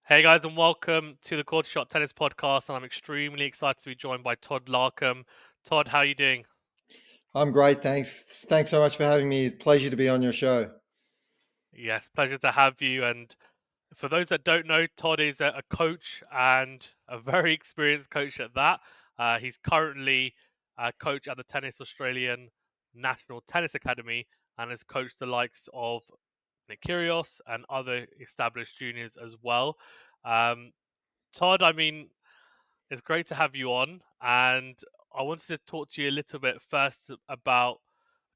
Hey guys, and welcome to the QualityShot Tennis Podcast. And I'm extremely excited to be joined by Todd Larkham. Todd, how are you doing? I'm great, thanks. Thanks so much for having me. Pleasure to be on your show. Yes, pleasure to have you. And for those that don't know, Todd is a coach and a very experienced coach at that. He's currently a coach at the Tennis Australian National Tennis Academy and has coached the likes of Nick Kyrgios and other established juniors as well. Um, Todd, it's great to have you on, and I wanted to talk to you a little bit first about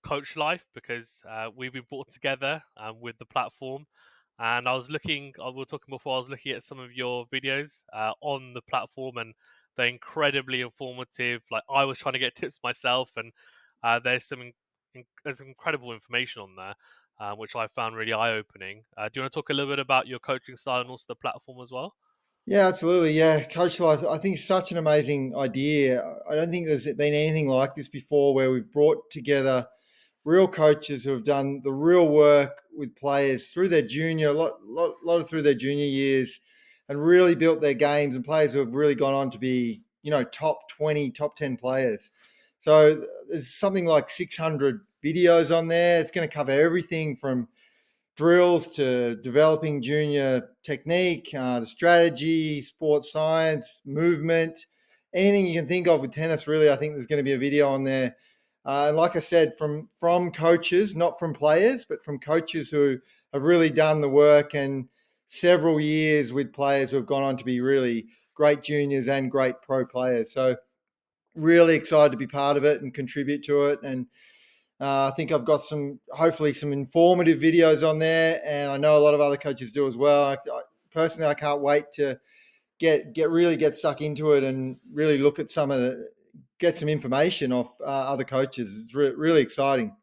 CoachLife because we've been brought together with the platform. And we were talking before, I was looking at some of your videos on the platform, and they're incredibly informative. Like, I was trying to get tips myself, and there's some incredible information on there, which I found really eye opening. Do you want to talk a little bit about your coaching style and also the platform as well? Yeah, absolutely. Yeah, CoachLife, I think it's such an amazing idea. I don't think there's been anything like this before where we've brought together real coaches who have done the real work with players through their junior, lot of through their junior years, and really built their games, and players who have really gone on to be, top 20, top 10 players. So there's something like 600 videos on there. It's going to cover everything from drills to developing junior technique, to strategy, sports science, movement, anything you can think of with tennis. Really, I think there's going to be a video on there. And like I said, from coaches, not from players, but from coaches who have really done the work and several years with players who have gone on to be really great juniors and great pro players. So really excited to be part of it and contribute to it. And I think I've got hopefully some informative videos on there, and I know a lot of other coaches do as well. Personally, I can't wait to get stuck into it and really look at get some information off other coaches. It's really exciting.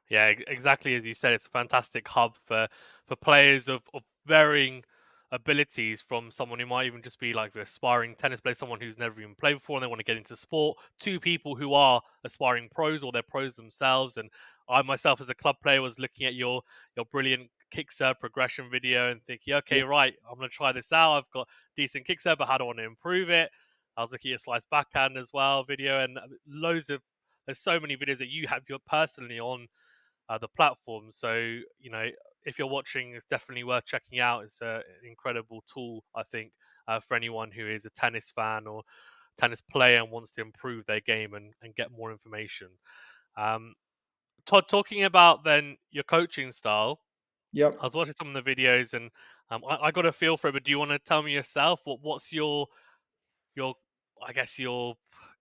Yeah, exactly as you said, it's a fantastic hub for players of varying abilities, from someone who might even just be like the aspiring tennis player, someone who's never even played before and they want to get into sport, to people who are aspiring pros or they're pros themselves. And I myself, as a club player, was looking at your brilliant kick serve progression video and thinking, okay, Yes. right, I'm going to try this out. I've got decent kick serve, but how do I want to improve it? I was looking at your slice backhand as well video, and there's so many videos that you have your personally on the platform. So, if you're watching, it's definitely worth checking out. It's an incredible tool, I think, for anyone who is a tennis fan or tennis player and wants to improve their game and get more information. Um, Todd, talking about then your coaching style, I Yep. was watching some of the videos, and I got a feel for it. But do you want to tell me yourself what's your I guess your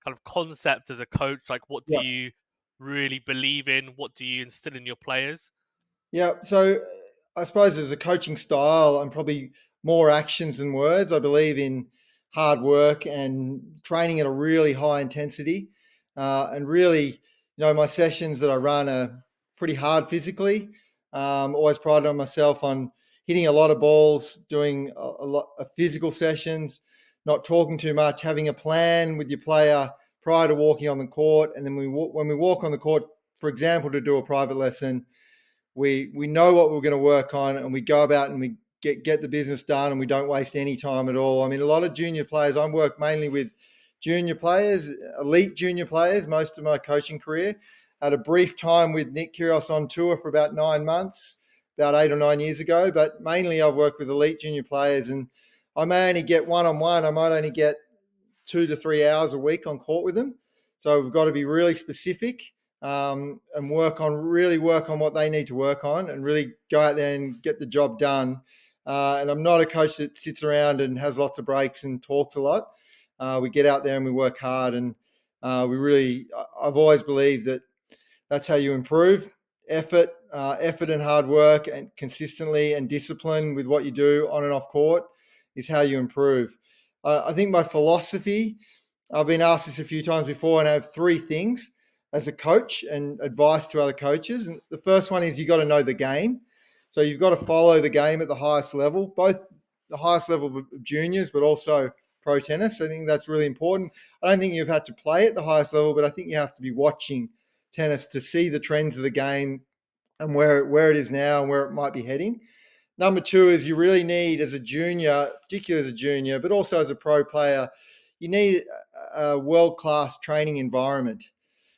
kind of concept as a coach? Like, what do Yep. you really believe in? What do you instill in your players? Yeah. So I suppose as a coaching style, I'm probably more actions than words. I believe in hard work and training at a really high intensity. And really, my sessions that I run are pretty hard physically. Always pride on myself on hitting a lot of balls, doing a lot of physical sessions, not talking too much, having a plan with your player prior to walking on the court. And then when we walk on the court, for example, to do a private lesson, we know what we're going to work on, and we go about and we get the business done, and we don't waste any time at all. I mean, a lot of junior players, I work mainly with junior players, elite junior players, most of my coaching career. I had a brief time with Nick Kyrgios on tour for about 9 months, about 8 or 9 years ago, but mainly I've worked with elite junior players, and I may only get one-on-one. I might only get 2 to 3 hours a week on court with them. So we've got to be really specific, and really work on what they need to work on, and really go out there and get the job done. And I'm not a coach that sits around and has lots of breaks and talks a lot. We get out there and we work hard, and I've always believed that that's how you improve. Effort and hard work, and consistently and discipline with what you do on and off court is how you improve. I think my philosophy, I've been asked this a few times before, and I have three things as a coach and advice to other coaches. And the first one is you got to know the game. So you've got to follow the game at the highest level, both the highest level of juniors, but also pro tennis. I think that's really important. I don't think you've had to play at the highest level, but I think you have to be watching tennis to see the trends of the game and where it is now and where it might be heading. number two is you really need, as a junior, particularly as a junior, but also as a pro player, you need a world-class training environment.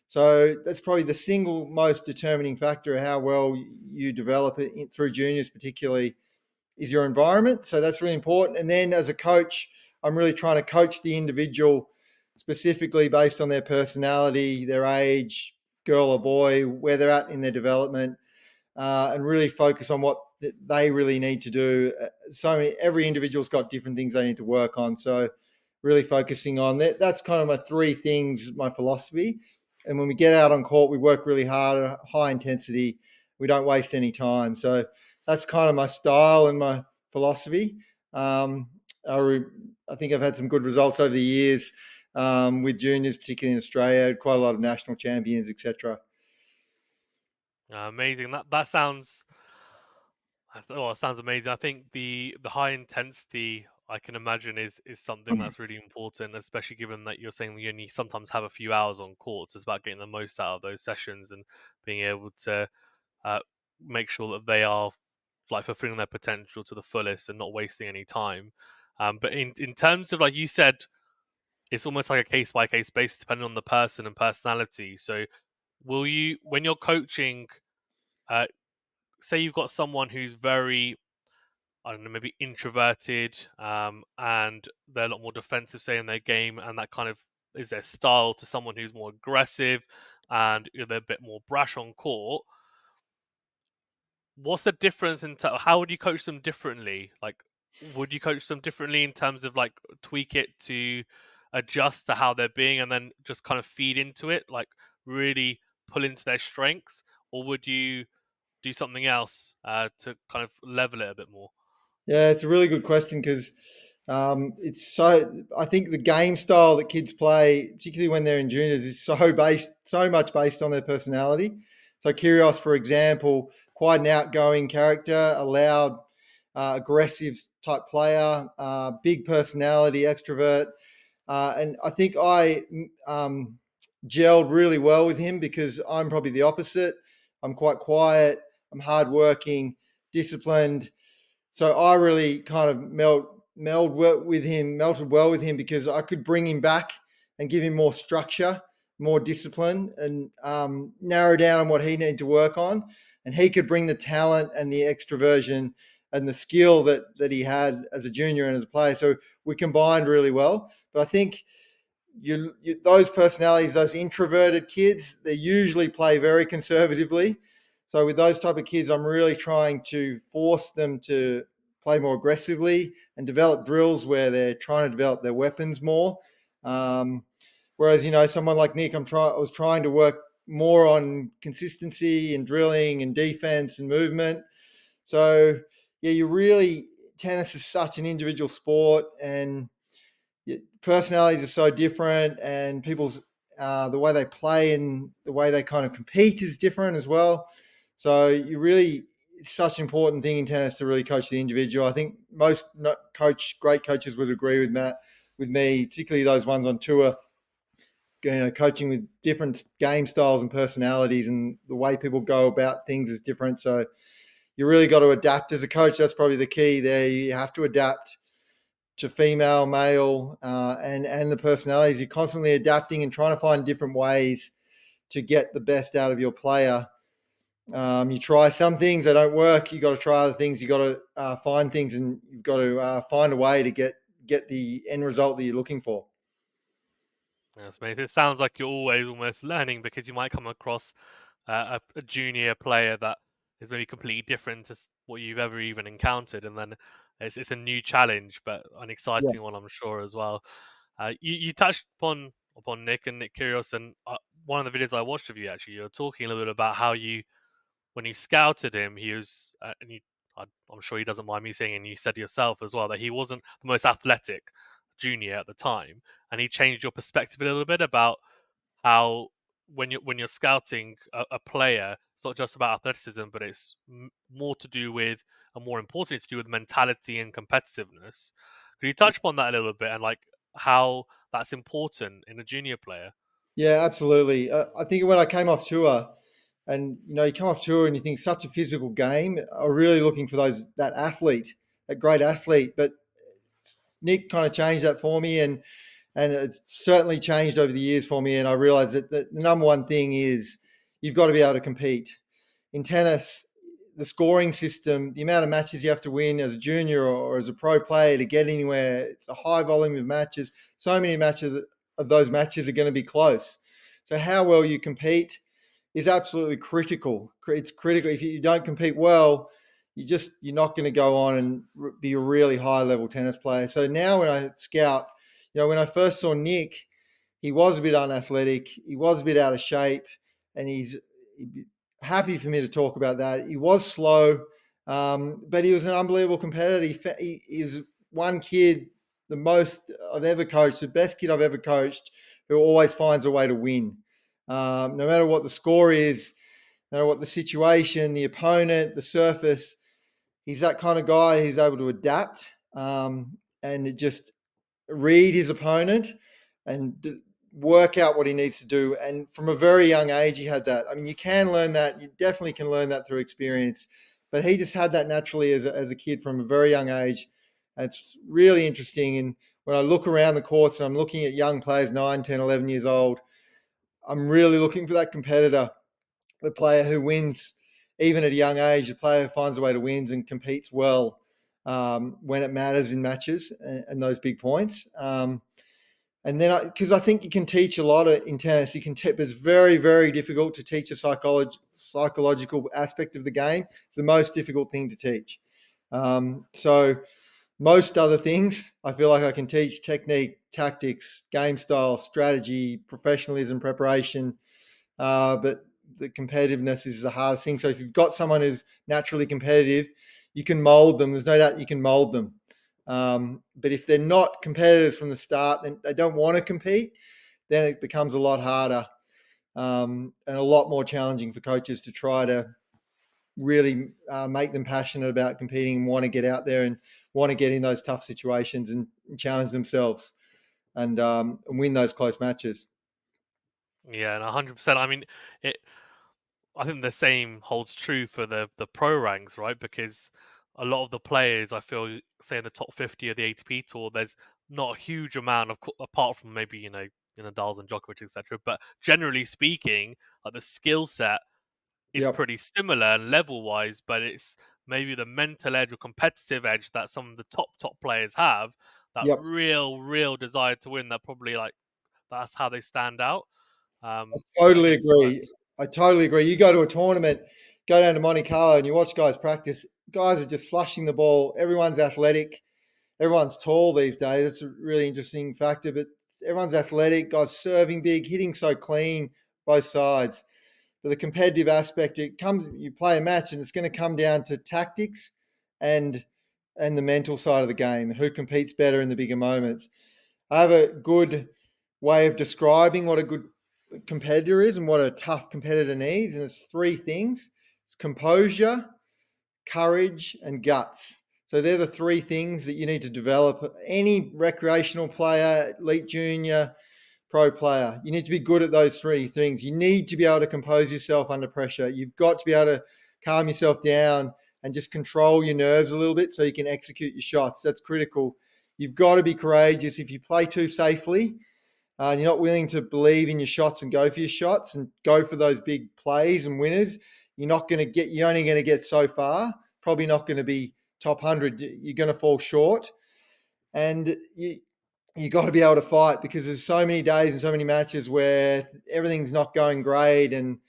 So that's probably the single most determining factor of how well you develop it through juniors, particularly, is your environment. So that's really important. And then as a coach, I'm really trying to coach the individual specifically based on their personality, their age, girl or boy, where they're at in their development, and really focus on what they really need to do. Every individual's got different things they need to work on. So really focusing on that. That's kind of my three things, my philosophy. And when we get out on court, we work really hard, high intensity. We don't waste any time. So that's kind of my style and my philosophy. I think I've had some good results over the years with juniors, particularly in Australia. Quite a lot of national champions, etc. Amazing. That sounds. Oh, it sounds amazing. I think the high intensity I can imagine is something that's really important, especially given that you're saying you only sometimes have a few hours on courts. It's about getting the most out of those sessions and being able to uh, make sure that they are like fulfilling their potential to the fullest and not wasting any time. But in terms of, like you said, it's almost like a case by case basis depending on the person and personality. So will you, when you're coaching, uh, say you've got someone who's very, I don't know, maybe introverted, and they're a lot more defensive, say, in their game, and that kind of is their style, to someone who's more aggressive and they're a bit more brash on court. What's the difference how would you coach them differently? Like, would you coach them differently in terms of like tweak it to adjust to how they're being, and then just kind of feed into it, like really pull into their strengths, or would you do something else to kind of level it a bit more? Yeah, it's a really good question because it's so. I think the game style that kids play, particularly when they're in juniors, is so much based on their personality. So Kyrgios, for example, quite an outgoing character, a loud, aggressive type player, big personality, extrovert, and I think I gelled really well with him because I'm probably the opposite. I'm quite quiet. I'm hardworking, disciplined, so I really kind of melted well with him because I could bring him back and give him more structure, more discipline, and narrow down on what he needed to work on. And he could bring the talent and the extroversion and the skill that he had as a junior and as a player. So we combined really well. But I think those personalities, those introverted kids, they usually play very conservatively. So with those type of kids, I'm really trying to force them to play more aggressively and develop drills where they're trying to develop their weapons more. Whereas someone like Nick, I was trying to work more on consistency and drilling and defense and movement. So yeah, tennis is such an individual sport, and personalities are so different, and people's the way they play and the way they kind of compete is different as well. So it's such an important thing in tennis to really coach the individual. I think most great coaches would agree with me, particularly those ones on tour. Coaching with different game styles and personalities, and the way people go about things is different. So you really got to adapt as a coach. That's probably the key there. You have to adapt to female, male, and the personalities. You're constantly adapting and trying to find different ways to get the best out of your player. You try some things that don't work. You got to try other things. You got to find things, and you've got to find a way to get the end result that you're looking for. Yes, mate. It sounds like you're always almost learning, because you might come across a junior player that is maybe completely different to what you've ever even encountered, and then it's a new challenge, but an Yeah. exciting one, I'm sure, as well. You touched upon Nick Kyrgios, and one of the videos I watched of you, actually, you were talking a little bit about how when you scouted him, he was, I'm sure he doesn't mind me saying, and you said yourself as well, that he wasn't the most athletic junior at the time, and he changed your perspective a little bit about how when you're scouting a player, it's not just about athleticism, but it's more to do with, and more importantly, to do with mentality and competitiveness. Could you touch upon that a little bit, and like how that's important in a junior player? Yeah, absolutely. I think when I came off tour, And you come off tour and you think such a physical game. I'm really looking for that athlete, that great athlete. But Nick kind of changed that for me, and it's certainly changed over the years for me. And I realized that the number one thing is you've got to be able to compete. In tennis, the scoring system, the amount of matches you have to win as a junior or as a pro player to get anywhere, it's a high volume of matches. So many matches of those matches are going to be close. So how well you compete is absolutely critical. It's critical. If you don't compete well, you're not going to go on and be a really high level tennis player. So now when I scout, when I first saw Nick, he was a bit unathletic, he was a bit out of shape, and he'd be happy for me to talk about that. He was slow, but he was an unbelievable competitor. He was one kid, the most I've ever coached, the best kid I've ever coached, who always finds a way to win. No matter what the score is, no matter what the situation, the opponent, the surface, he's that kind of guy who's able to adapt and just read his opponent and work out what he needs to do. And from a very young age, he had that. I mean, you can learn that. You definitely can learn that through experience. But he just had that naturally as a kid from a very young age. And it's really interesting. And when I look around the courts and I'm looking at young players, 9, 10, 11 years old, I'm really looking for that competitor, the player who wins even at a young age, the player who finds a way to win and competes well when it matters in matches and those big points. And then, because I think you can teach a lot in tennis, but it's very, very difficult to teach a psychological aspect of the game. It's the most difficult thing to teach. So most other things, I feel like I can teach technique, tactics, game style, strategy, professionalism, preparation. But the competitiveness is the hardest thing. So if you've got someone who's naturally competitive, you can mold them. There's no doubt you can mold them. But if they're not competitors from the start, then they don't want to compete, then it becomes a lot harder and a lot more challenging for coaches to try to really make them passionate about competing and want to get out there and want to get in those tough situations and challenge themselves and win those close matches. Yeah, and 100%. I mean, it. I think the same holds true for the pro ranks, right? Because a lot of the players, I feel, say in the top 50 of the ATP tour, there's not a huge amount of, apart from maybe Nadal's and Djokovic, etc. But generally speaking, like the skill set is Yep. pretty similar and level wise, but it's maybe the mental edge or competitive edge that some of the top players have. That Yep. real desire to win. That probably that's how they stand out. Totally Against the agree. rest. I totally agree. You go to a tournament, go down to Monte Carlo, and you watch guys practice. Guys are just flushing the ball. Everyone's athletic. Everyone's tall these days. It's a really interesting factor, but everyone's athletic. Guys serving big, hitting so clean, both sides. But the competitive aspect, you play a match, and it's going to come down to tactics and the mental side of the game. Who competes better in the bigger moments? I have a good way of describing what a good competitor is and what a tough competitor needs. And it's three things: it's composure, courage, and guts. So they're the three things that you need to develop. Any recreational player, elite junior, pro player, you need to be good at those three things. You need to be able to compose yourself under pressure. You've got to be able to calm yourself down and just control your nerves a little bit so you can execute your shots. That's critical. You've got to be courageous. If you play too safely, you're not willing to believe in your shots and go for your shots and go for those big plays and winners, you're only going to get so far, probably not going to be top 100. You're going to fall short. And you got to be able to fight because there's so many days and so many matches where everything's not going great and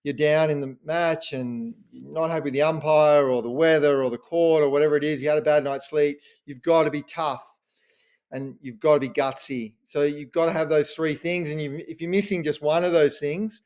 you're down in the match and you're not happy with the umpire or the weather or the court or whatever it is. You had a bad night's sleep. You've got to be tough and you've got to be gutsy. So you've got to have those three things. And if you're missing just one of those things,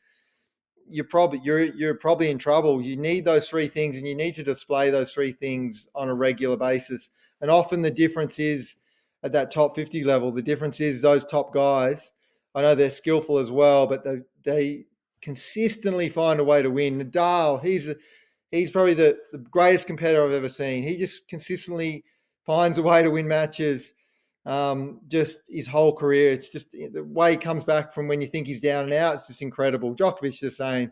you're probably in trouble. You need those three things, and you need to display those three things on a regular basis. And often the difference is at that top 50 level. The difference is those top guys. I know they're skillful as well, but they consistently find a way to win. Nadal, he's probably the greatest competitor I've ever seen. He just consistently finds a way to win matches. Just his whole career, it's just the way he comes back from when you think he's down and out. It's just incredible. Djokovic the same.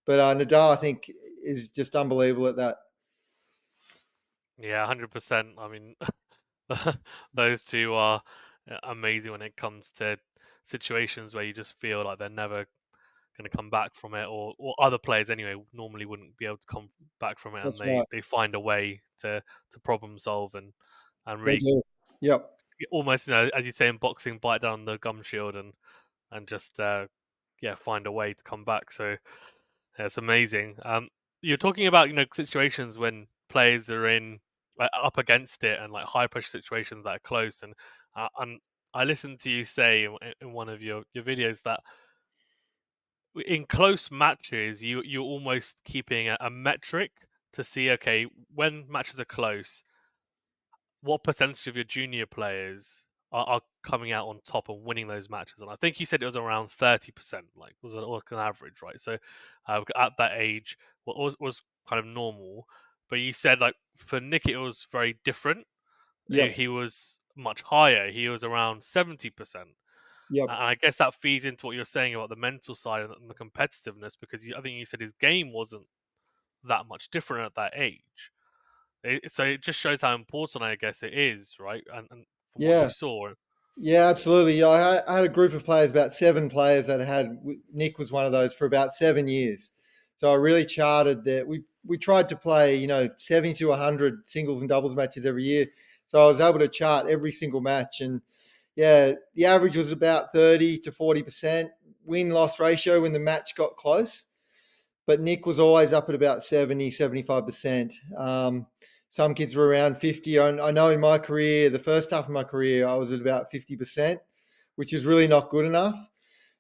But Nadal, I think, is just unbelievable at that. Yeah, 100%. I mean, those two are amazing when it comes to situations where you just feel like they're never going to come back from it, or other players anyway normally wouldn't be able to come back from it, and That's they right. they find a way to problem solve and They really do. Yep. almost, as you say in boxing, bite down the gum shield and just yeah, find a way to come back. So yeah, it's amazing. You're talking about situations when players are in up against it and like high pressure situations that are close, and I listened to you say in one of your videos that in close matches you're almost keeping a metric to see, okay, when matches are close, what percentage of your junior players are coming out on top and winning those matches? And I think you said it was around 30%, like was an average, right? So at that age, what was kind of normal. But you said like for Nick, it was very different. Yep. He was much higher. He was around 70%. Yep. And I guess that feeds into what you're saying about the mental side and the competitiveness, because I think you said his game wasn't that much different at that age. So it just shows how important, I guess, it is, right? And from what you Yeah. saw, Yeah, absolutely. Yeah, I had a group of players, about 7 players that had. Nick was one of those for about 7 years. So I really charted that. We tried to play, 70 to 100 singles and doubles matches every year. So I was able to chart every single match, and yeah, the average was about 30 to 40% win loss ratio when the match got close. But Nick was always up at about 70, 75%. Some kids were around 50. I know in my career, the first half of my career, I was at about 50%, which is really not good enough.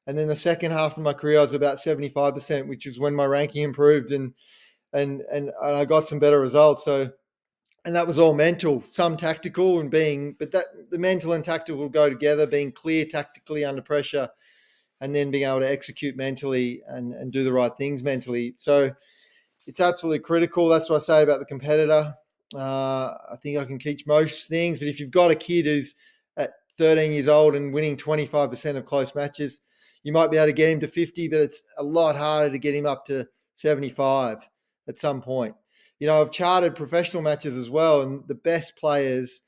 And then the second half of my career, I was about 75%, which is when my ranking improved and I got some better results. So, and that was all mental, some tactical and but that the mental and tactical will go together, being clear tactically under pressure and then being able to execute mentally and do the right things mentally. So it's absolutely critical. That's what I say about the competitor. I think I can teach most things, but if you've got a kid who's at 13 years old and winning 25% of close matches, you might be able to get him to 50, but it's a lot harder to get him up to 75 at some point. I've charted professional matches as well, and the best players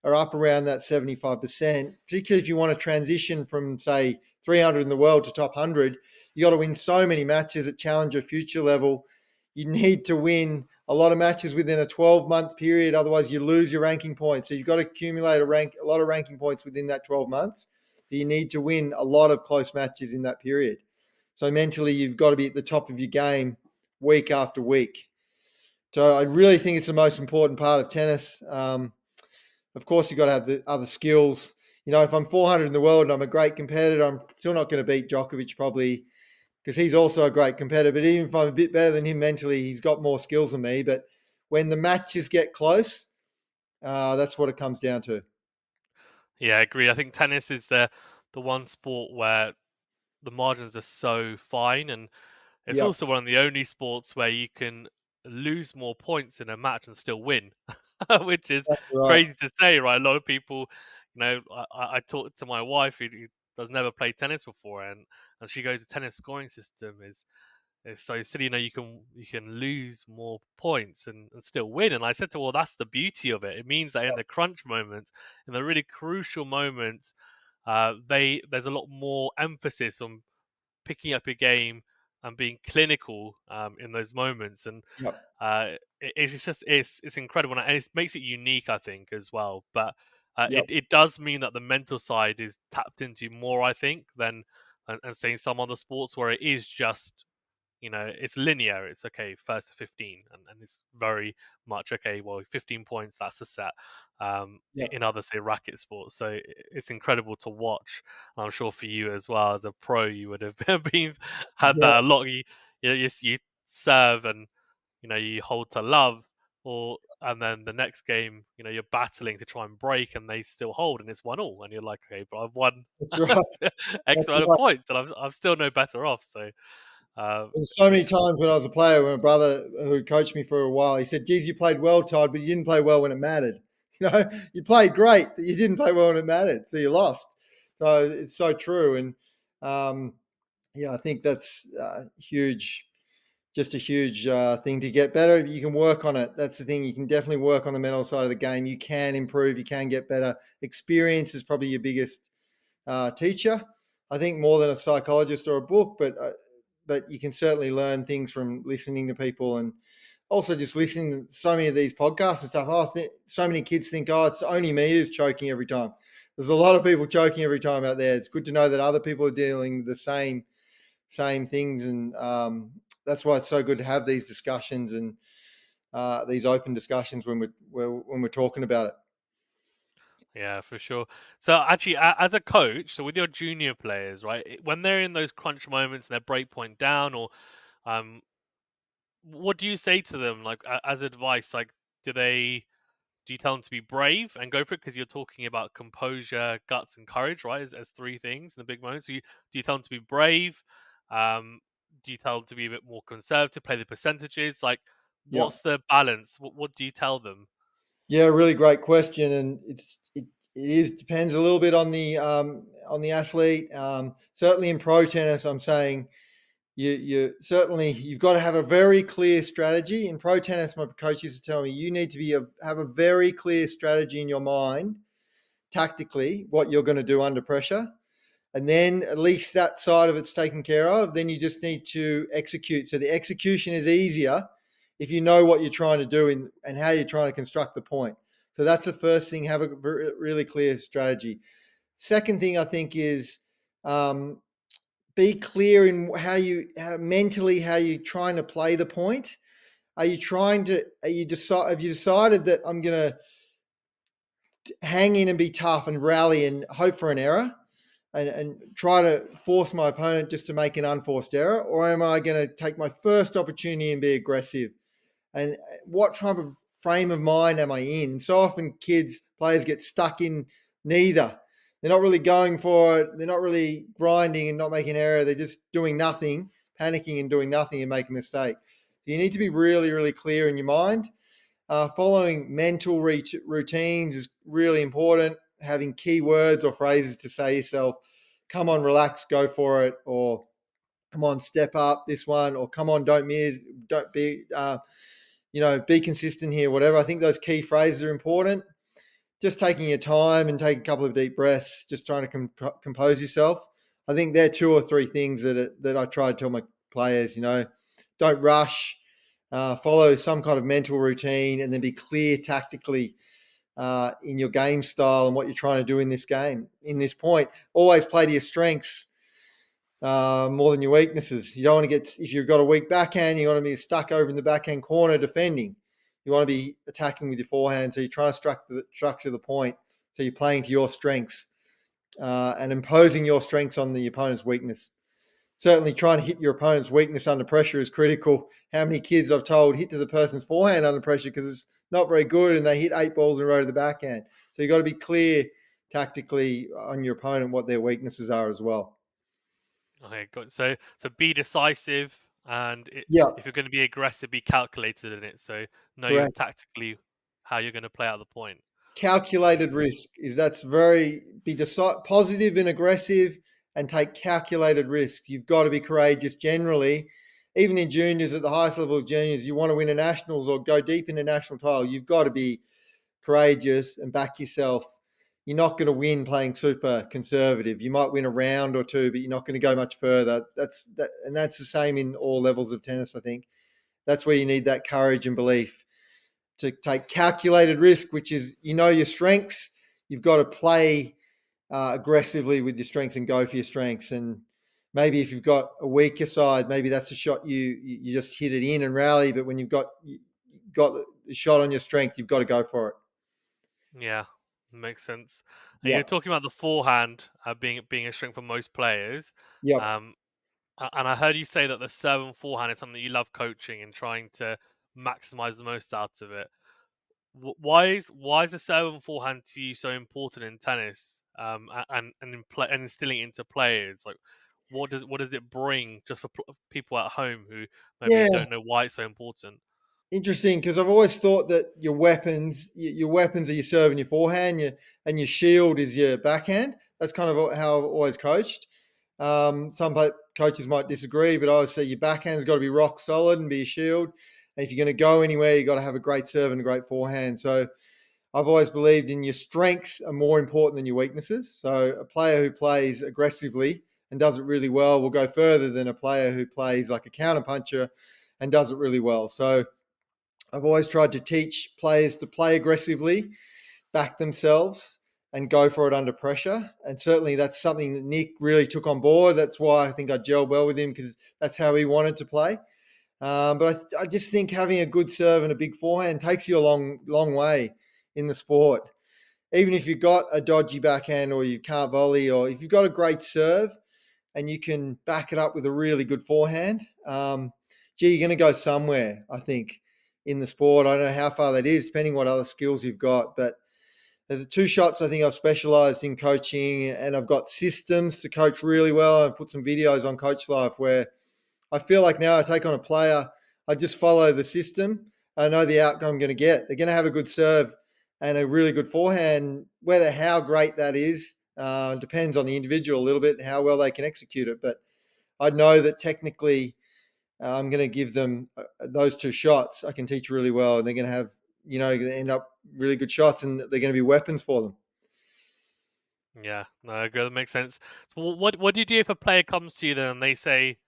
are up around that 75%, particularly if you want to transition from, say, 300 in the world to top 100. You got to win so many matches at challenger future level. You need to win a lot of matches within a 12-month period. Otherwise, you lose your ranking points. So you've got to accumulate a lot of ranking points within that 12 months. But you need to win a lot of close matches in that period. So mentally, you've got to be at the top of your game week after week. So I really think it's the most important part of tennis. Of course, you've got to have the other skills. If I'm 400 in the world and I'm a great competitor, I'm still not going to beat Djokovic probably, because he's also a great competitor. But even if I'm a bit better than him mentally, he's got more skills than me. But when the matches get close, that's what it comes down to. yeah, I agree. I think tennis is the one sport where the margins are so fine, and it's Yep, also one of the only sports where you can lose more points in a match and still win, which is that's right. crazy to say, right? A lot of people, I talked to my wife who does never played tennis before, and she goes, the tennis scoring system is so silly. You can lose more points and still win. And I said to her, well, that's the beauty of it. It means that in the crunch moments, in the really crucial moments, there's a lot more emphasis on picking up your game and being clinical in those moments. And Yep, it's incredible, and it makes it unique, I think, as well. But yep, it does mean that the mental side is tapped into more, I think, than and saying some other sports where it is just, it's linear. It's okay, first to 15, and it's very much okay. Well, 15 points, that's a set. yep. In other, say, racket sports, so it's incredible to watch. I'm sure for you as well as a pro, you would have had Yeah, that a lot. You serve and you hold to love, or and then the next game, you're battling to try and break, and they still hold, and it's 1-1, and you're like, okay, but I've won that's right. X That's amount of right. points, and I'm still no better off. So There's so many it's times when I was a player, when a brother who coached me for a while, he said, geez, you played well, Todd, but you didn't play well when it mattered. You played great, but you didn't play well when it mattered. So you lost. So it's so true. And yeah, I think that's huge. just a huge thing to get better. You can work on it. That's the thing. You can definitely work on the mental side of the game. You can improve. You can get better. Experience is probably your biggest teacher. I think more than a psychologist or a book, but you can certainly learn things from listening to people and also just listening to so many of these podcasts and stuff. So many kids think, oh, it's only me who's choking every time. There's a lot of people choking every time out there. It's good to know that other people are dealing with the same things, and that's why it's so good to have these discussions and these open discussions when we're talking about it. Yeah, for sure. So actually, as a coach, so with your junior players, right, when they're in those crunch moments, and their break point down, or um, what do you say to them, like as advice? Like, do they do you tell them to be brave and go for it because you're talking about composure, guts, and courage, right? As three things in the big moments. So do you tell them to be brave? Um, do you tell them to be a bit more conservative, play the percentages? Like, Yep. what's the balance? What do you tell them? Yeah, really great question, and it depends a little bit on the athlete. Certainly in pro tennis, I'm saying you've got to have a very clear strategy. In pro tennis, my coach used to tell me you need to have a very clear strategy in your mind, tactically, what you're going to do under pressure. And then at least that side of it's taken care of. Then you just need to execute. So the execution is easier if you know what you're trying to do and how you're trying to construct the point. So that's the first thing. Have a really clear strategy. Second thing I think is be clear in mentally how you're trying to play the point. Are you trying to? Have you decided that I'm going to hang in and be tough and rally and hope for an error? And try to force my opponent just to make an unforced error? Or am I going to take my first opportunity and be aggressive? And what type of frame of mind am I in? So often players get stuck in neither. They're not really going for it. They're not really grinding and not making error. They're just doing nothing, panicking and doing nothing and making a mistake. You need to be really, really clear in your mind. Following mental routines is really important. Having keywords or phrases to say yourself, come on, relax, go for it, or come on, step up this one, or come on, don't miss, don't be, be consistent here, whatever. I think those key phrases are important. Just taking your time and take a couple of deep breaths, just trying to compose yourself. I think they're two or three things that I try to tell my players, don't rush, follow some kind of mental routine, and then be clear tactically in your game style and what you're trying to do in this game. In this point, always play to your strengths more than your weaknesses. You don't want to if you've got a weak backhand, you want to be stuck over in the backhand corner defending. You want to be attacking with your forehand. So you try to structure the point. So you're playing to your strengths and imposing your strengths on the opponent's weakness. Certainly trying to hit your opponent's weakness under pressure is critical. How many kids I've told hit to the person's forehand under pressure because it's not very good and they hit 8 balls in a row to the backhand. So you've got to be clear tactically on your opponent what their weaknesses are as well. Okay, good. So be decisive, and Yeah, if you're going to be aggressive, be calculated in it. So know your correct. tactically how you're going to play out the point. Calculated risk is positive and aggressive and take calculated risks. You've got to be courageous generally. Even in juniors, at the highest level of juniors, you want to win a nationals or go deep in a national title, you've got to be courageous and back yourself. You're not going to win playing super conservative. You might win a round or two, but you're not going to go much further. And that's the same in all levels of tennis, I think. That's where you need that courage and belief to take calculated risk, which is your strengths. You've got to play aggressively with your strengths and go for your strengths. And maybe if you've got a weaker side, maybe that's a shot you just hit it in and rally. But when you've got the shot on your strength, you've got to go for it. Yeah, makes sense. And you're Yep. talking about the forehand being a strength for most players. Yep. Um, and I heard you say that the serve and forehand is something that you love coaching and trying to maximize the most out of it. Why is the serve and forehand to you so important in tennis? And instilling it into players, like what does it bring just for people at home who maybe Yeah. don't know why it's so important? Interesting, because I've always thought that your weapons are your serve and your forehand, and your shield is your backhand. That's kind of how I've always coached. Coaches might disagree, but I would say your backhand's got to be rock solid and be a shield. And if you're going to go anywhere, you've got to have a great serve and a great forehand. So I've always believed in your strengths are more important than your weaknesses. So a player who plays aggressively and does it really well will go further than a player who plays like a counterpuncher and does it really well. So I've always tried to teach players to play aggressively, back themselves, and go for it under pressure. And certainly that's something that Nick really took on board. That's why I think I gelled well with him, because that's how he wanted to play. But I just think having a good serve and a big forehand takes you a long way in the sport. Even if you've got a dodgy backhand or you can't volley, or if you've got a great serve and you can back it up with a really good forehand, you're going to go somewhere, I think, in the sport. I don't know how far that is, depending what other skills you've got. But there's the two shots I think I've specialized in coaching, and I've got systems to coach really well. I've put some videos on CoachLife where I feel like now I take on a player, I just follow the system. I know the outcome I'm going to get. They're going to have a good serve and a really good forehand. Whether how great that is depends on the individual a little bit, how well they can execute it. But I know that technically I'm going to give them those two shots. I can teach really well, and they're going to have, going to end up really good shots, and they're going to be weapons for them. Yeah, no, good. That makes sense. So what do you do if a player comes to you then and they say,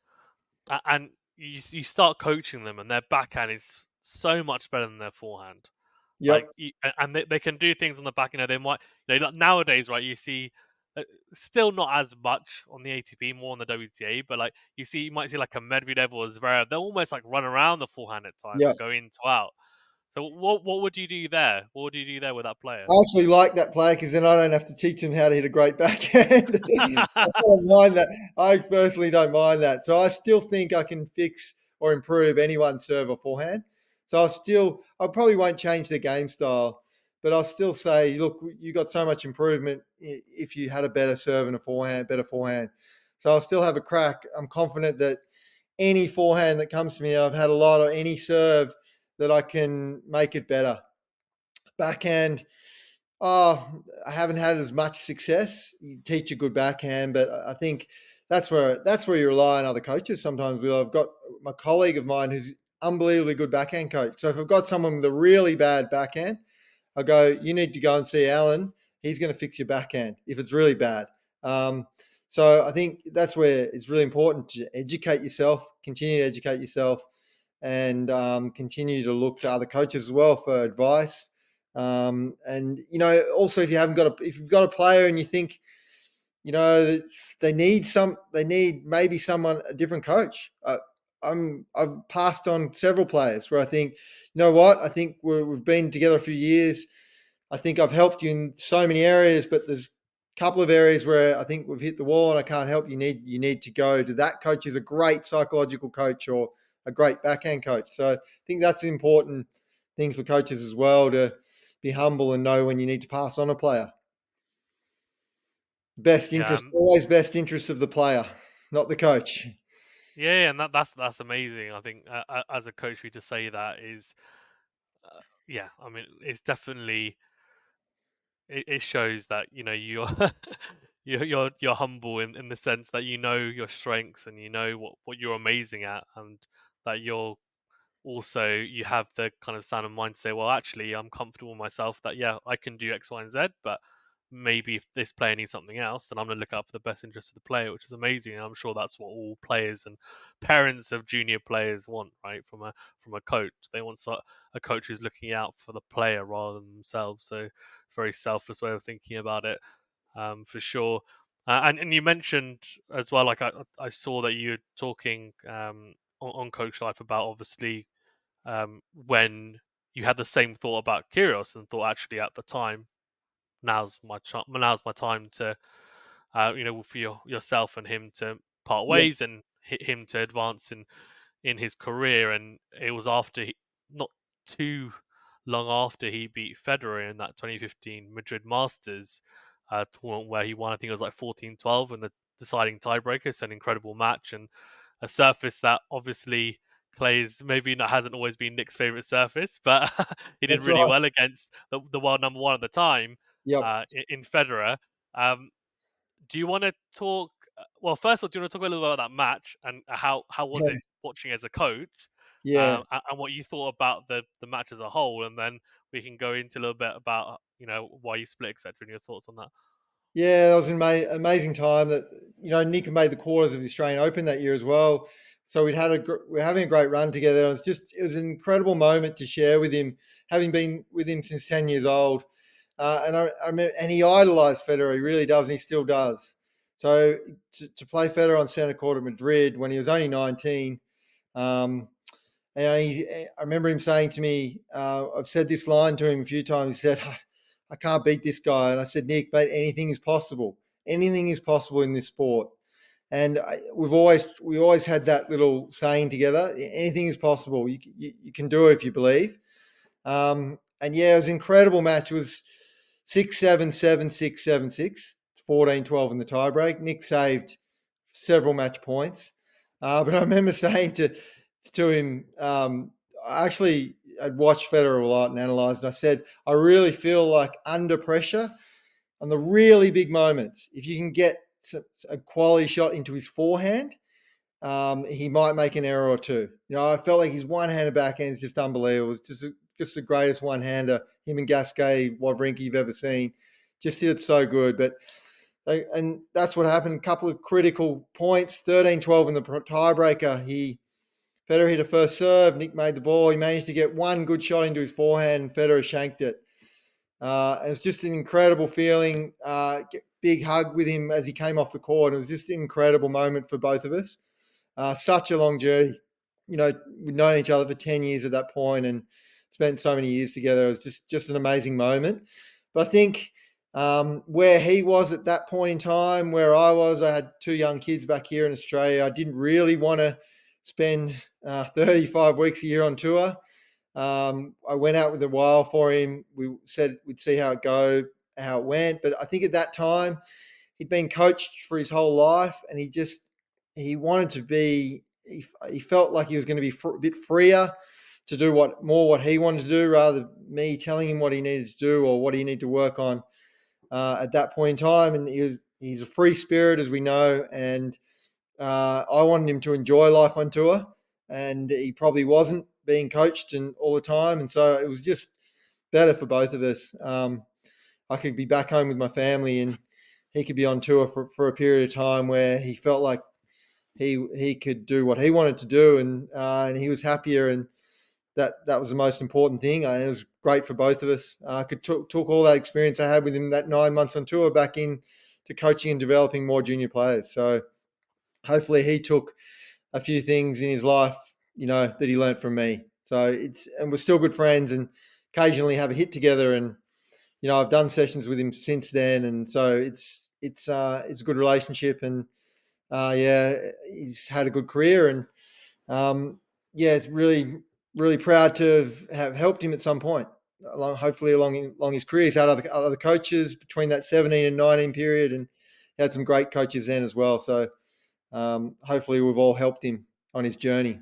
and you start coaching them and their backhand is so much better than their forehand? Like, Yep. and they can do things on the back. They might, like nowadays, right? You see, still not as much on the ATP, more on the WTA, but like you might see like a Medvedev or a Zverev. They'll almost like run around the forehand at times and Yep. go in to out. So what would you do there? What would you do there with that player? I actually like that player because then I don't have to teach him how to hit a great backhand. I don't mind that. I personally don't mind that. So I still think I can fix or improve anyone's serve or forehand. So I probably won't change the game style, but I'll still say, look, you got so much improvement if you had a better serve and a forehand, better forehand. So I'll still have a crack. I'm confident that any forehand that comes to me, I've had a lot, or any serve that I can make it better. Backhand, oh, I haven't had as much success. You teach a good backhand, but I think that's where you rely on other coaches sometimes. I've got my colleague of mine who's unbelievably good backhand coach. So if I've got someone with a really bad backhand, I go, you need to go and see Alan. He's going to fix your backhand if it's really bad. Um, so I think that's where it's really important to educate yourself, continue to educate yourself, and continue to look to other coaches as well for advice. And also if you've got a player and you think, they need maybe someone, a different coach. I've passed on several players where I think, I think we've been together a few years. I think I've helped you in so many areas, but there's a couple of areas where I think we've hit the wall and I can't help. You need to go to that coach. Is a great psychological coach or a great backhand coach. So I think that's an important thing for coaches as well, to be humble and know when you need to pass on a player. Yeah, Always best interest of the player, not the coach. yeah, and that's amazing. I think as a coach, we to say that is, yeah. I mean, it's definitely it shows that you're you're humble in the sense that you know your strengths and you know what you're amazing at, and that you're also you have the kind of sound of mind to say, well, actually, I'm comfortable with myself that yeah, I can do X, Y, and Z, but maybe if this player needs something else, then I'm going to look out for the best interest of the player, which is amazing. And I'm sure that's what all players and parents of junior players want, right? From a coach, they want a coach who's looking out for the player rather than themselves. So it's a very selfless way of thinking about it, for sure. And you mentioned as well, like I saw that you were talking on Coach Life about obviously when you had the same thought about Kyrgios and thought actually at the time now's my time to for yourself and him to part Yeah, ways and him to advance in his career. And it was after not too long after he beat Federer in that 2015 Madrid Masters tournament where he won, I think it was like 14-12 in the deciding tiebreaker. So an incredible match and a surface that obviously plays maybe not hasn't always been Nick's favorite surface, but he did that's really right. well against the world number one at the time, Yep. in Federer. Um, do you want to talk well, first of all, do you want to talk a little bit about that match and how was Yeah. it watching as a coach, Yeah. and what you thought about the match as a whole, and then we can go into a little bit about why you split, etc., and your thoughts on that. Yeah, that was an amazing time. That Nick had made the quarters of the Australian Open that year as well. So we're having a great run together. It was an incredible moment to share with him, having been with him since 10 years old. I remember, and he idolised Federer. He really does, and he still does. So to play Federer on centre court at Madrid when he was only 19. Um, I remember him saying to me, I've said this line to him a few times. He said, I can't beat this guy. And I said, Nick, mate, anything is possible. Anything is possible in this sport. And we always had that little saying together. Anything is possible. You can do it if you believe. And yeah, it was an incredible match. It was 6-7, 7-6, 7-6, 14-12 in the tiebreak. Nick saved several match points. But I remember saying to him, I'd watched Federer a lot and analysed, and I said, I really feel like under pressure on the really big moments, if you can get a quality shot into his forehand, he might make an error or two. I felt like his one-handed backhand is just unbelievable. It's just the greatest one-hander, him and Gasquet, Wawrinka you've ever seen. Just did it so good. And that's what happened. A couple of critical points. 13-12 in the tiebreaker. Federer hit a first serve. Nick made the ball. He managed to get one good shot into his forehand, and Federer shanked it. It was just an incredible feeling. Big hug with him as he came off the court. It was just an incredible moment for both of us. Such a long journey. We'd known each other for 10 years at that point and spent so many years together. It was just an amazing moment. But I think where he was at that point in time, where I was, I had two young kids back here in Australia. I didn't really want to spend 35 weeks a year on tour. I went out with a while for him. We said we'd see how it went. But I think at that time, he'd been coached for his whole life, and he wanted to be. He felt like he was going to be a bit freer to do what he wanted to do, rather than me telling him what he needed to do or what he needed to work on at that point in time. And he's a free spirit, as we know, and I wanted him to enjoy life on tour, and he probably wasn't being coached and all the time, and so it was just better for both of us. I could be back home with my family, and he could be on tour for a period of time where he felt like he could do what he wanted to do, and he was happier, and that was the most important thing. It was great for both of us. I could took all that experience I had with him that 9 months on tour back in to coaching and developing more junior players. So hopefully he took a few things in his life, that he learnt from me. So and we're still good friends and occasionally have a hit together. And, I've done sessions with him since then. And so it's a good relationship, and yeah, he's had a good career, and yeah, it's really, really proud to have helped him at some point. Hopefully along his career, he's had other coaches between that 17 and 19 period, and he had some great coaches then as well. So hopefully we've all helped him on his journey.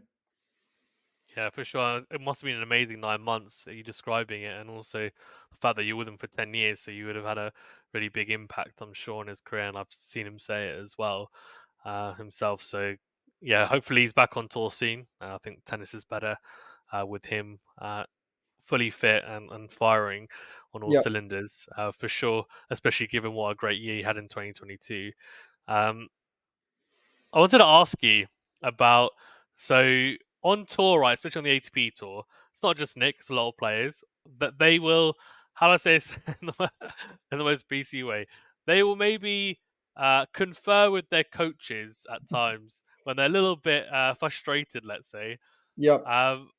Yeah, for sure. It must have been an amazing 9 months that you're describing it, and also the fact that you're with him for 10 years, so you would have had a really big impact, I'm sure, on his career. And I've seen him say it as well himself. So yeah, hopefully he's back on tour soon. I think tennis is better with him fully fit and firing on all Yep. cylinders for sure. Especially given what a great year he had in 2022. Um, I wanted to ask you about so on tour, right? Especially on the ATP tour, it's not just Nick; it's a lot of players that they will. How do I say this in the most BC way? They will maybe confer with their coaches at times when they're a little bit frustrated. Let's say. Yep. Um,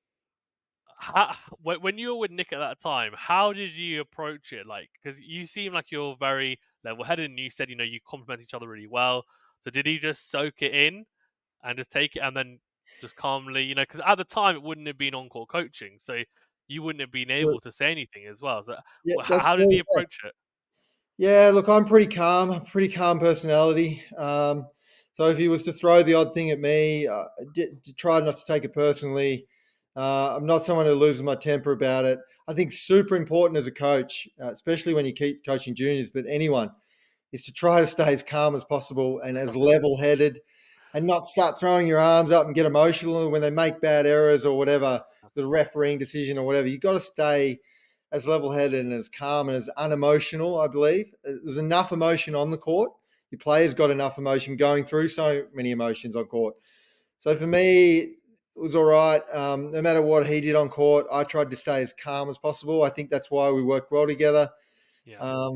when you were with Nick at that time, how did you approach it? Like, because you seem like you're very level-headed, and you said you complement each other really well. So did he just soak it in and just take it and then just calmly, because at the time it wouldn't have been on-court coaching, so you wouldn't have been able to say anything as well. So Yeah, that's how did true. he approach it? Yeah, look, I'm pretty calm. Pretty calm personality. So if he was to throw the odd thing at me, to try not to take it personally. I'm not someone who loses my temper about it. I think super important as a coach, especially when you keep coaching juniors, but anyone, is to try to stay as calm as possible and as level-headed, and not start throwing your arms up and get emotional when they make bad errors or whatever, the refereeing decision or whatever. You've got to stay as level-headed and as calm and as unemotional, I believe. There's enough emotion on the court. Your players got enough emotion going through so many emotions on court. So for me, it was all right. No matter what he did on court, I tried to stay as calm as possible. I think that's why we worked well together. Yeah.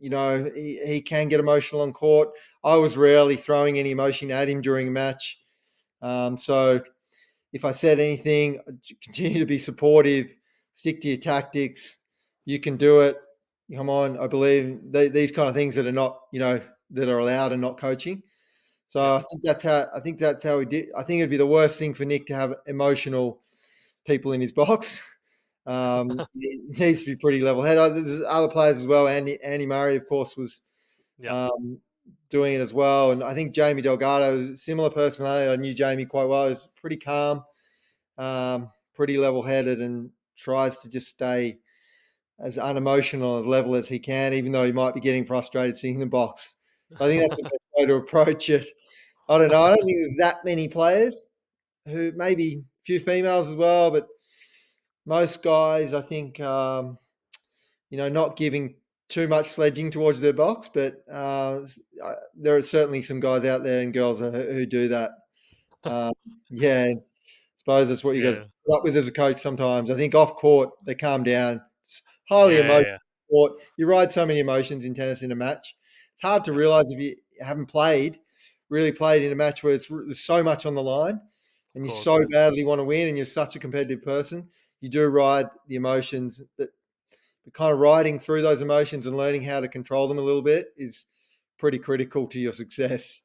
He can get emotional on court. I was rarely throwing any emotion at him during a match. So if I said anything, continue to be supportive, stick to your tactics. You can do it. Come on. I believe these kind of things that are not, that are allowed and not coaching. So Yeah. I think that's how we did. I think it'd be the worst thing for Nick to have emotional people in his box. He needs to be pretty level-headed. There's other players as well. Andy Murray, of course, was Yeah. um, doing it as well. And I think Jamie Delgado is a similar personality. I knew Jamie quite well. He's pretty calm, pretty level-headed, and tries to just stay as unemotional, as level as he can, even though he might be getting frustrated seeing the box. I think that's the best way to approach it. I don't know. I don't think there's that many players who, maybe a few females as well, but most guys, I think, not giving too much sledging towards their box, but there are certainly some guys out there and girls who do that. Uh, yeah, I suppose that's what you got to Yeah. put up with as a coach sometimes. I think off court, they calm down. It's highly Yeah. emotional Yeah. sport. You ride so many emotions in tennis in a match. It's hard to Yeah. realize if you haven't really played in a match where there's so much on the line Of and you course. so badly want to win and you're such a competitive person. You do ride the emotions, but kind of riding through those emotions and learning how to control them a little bit is pretty critical to your success.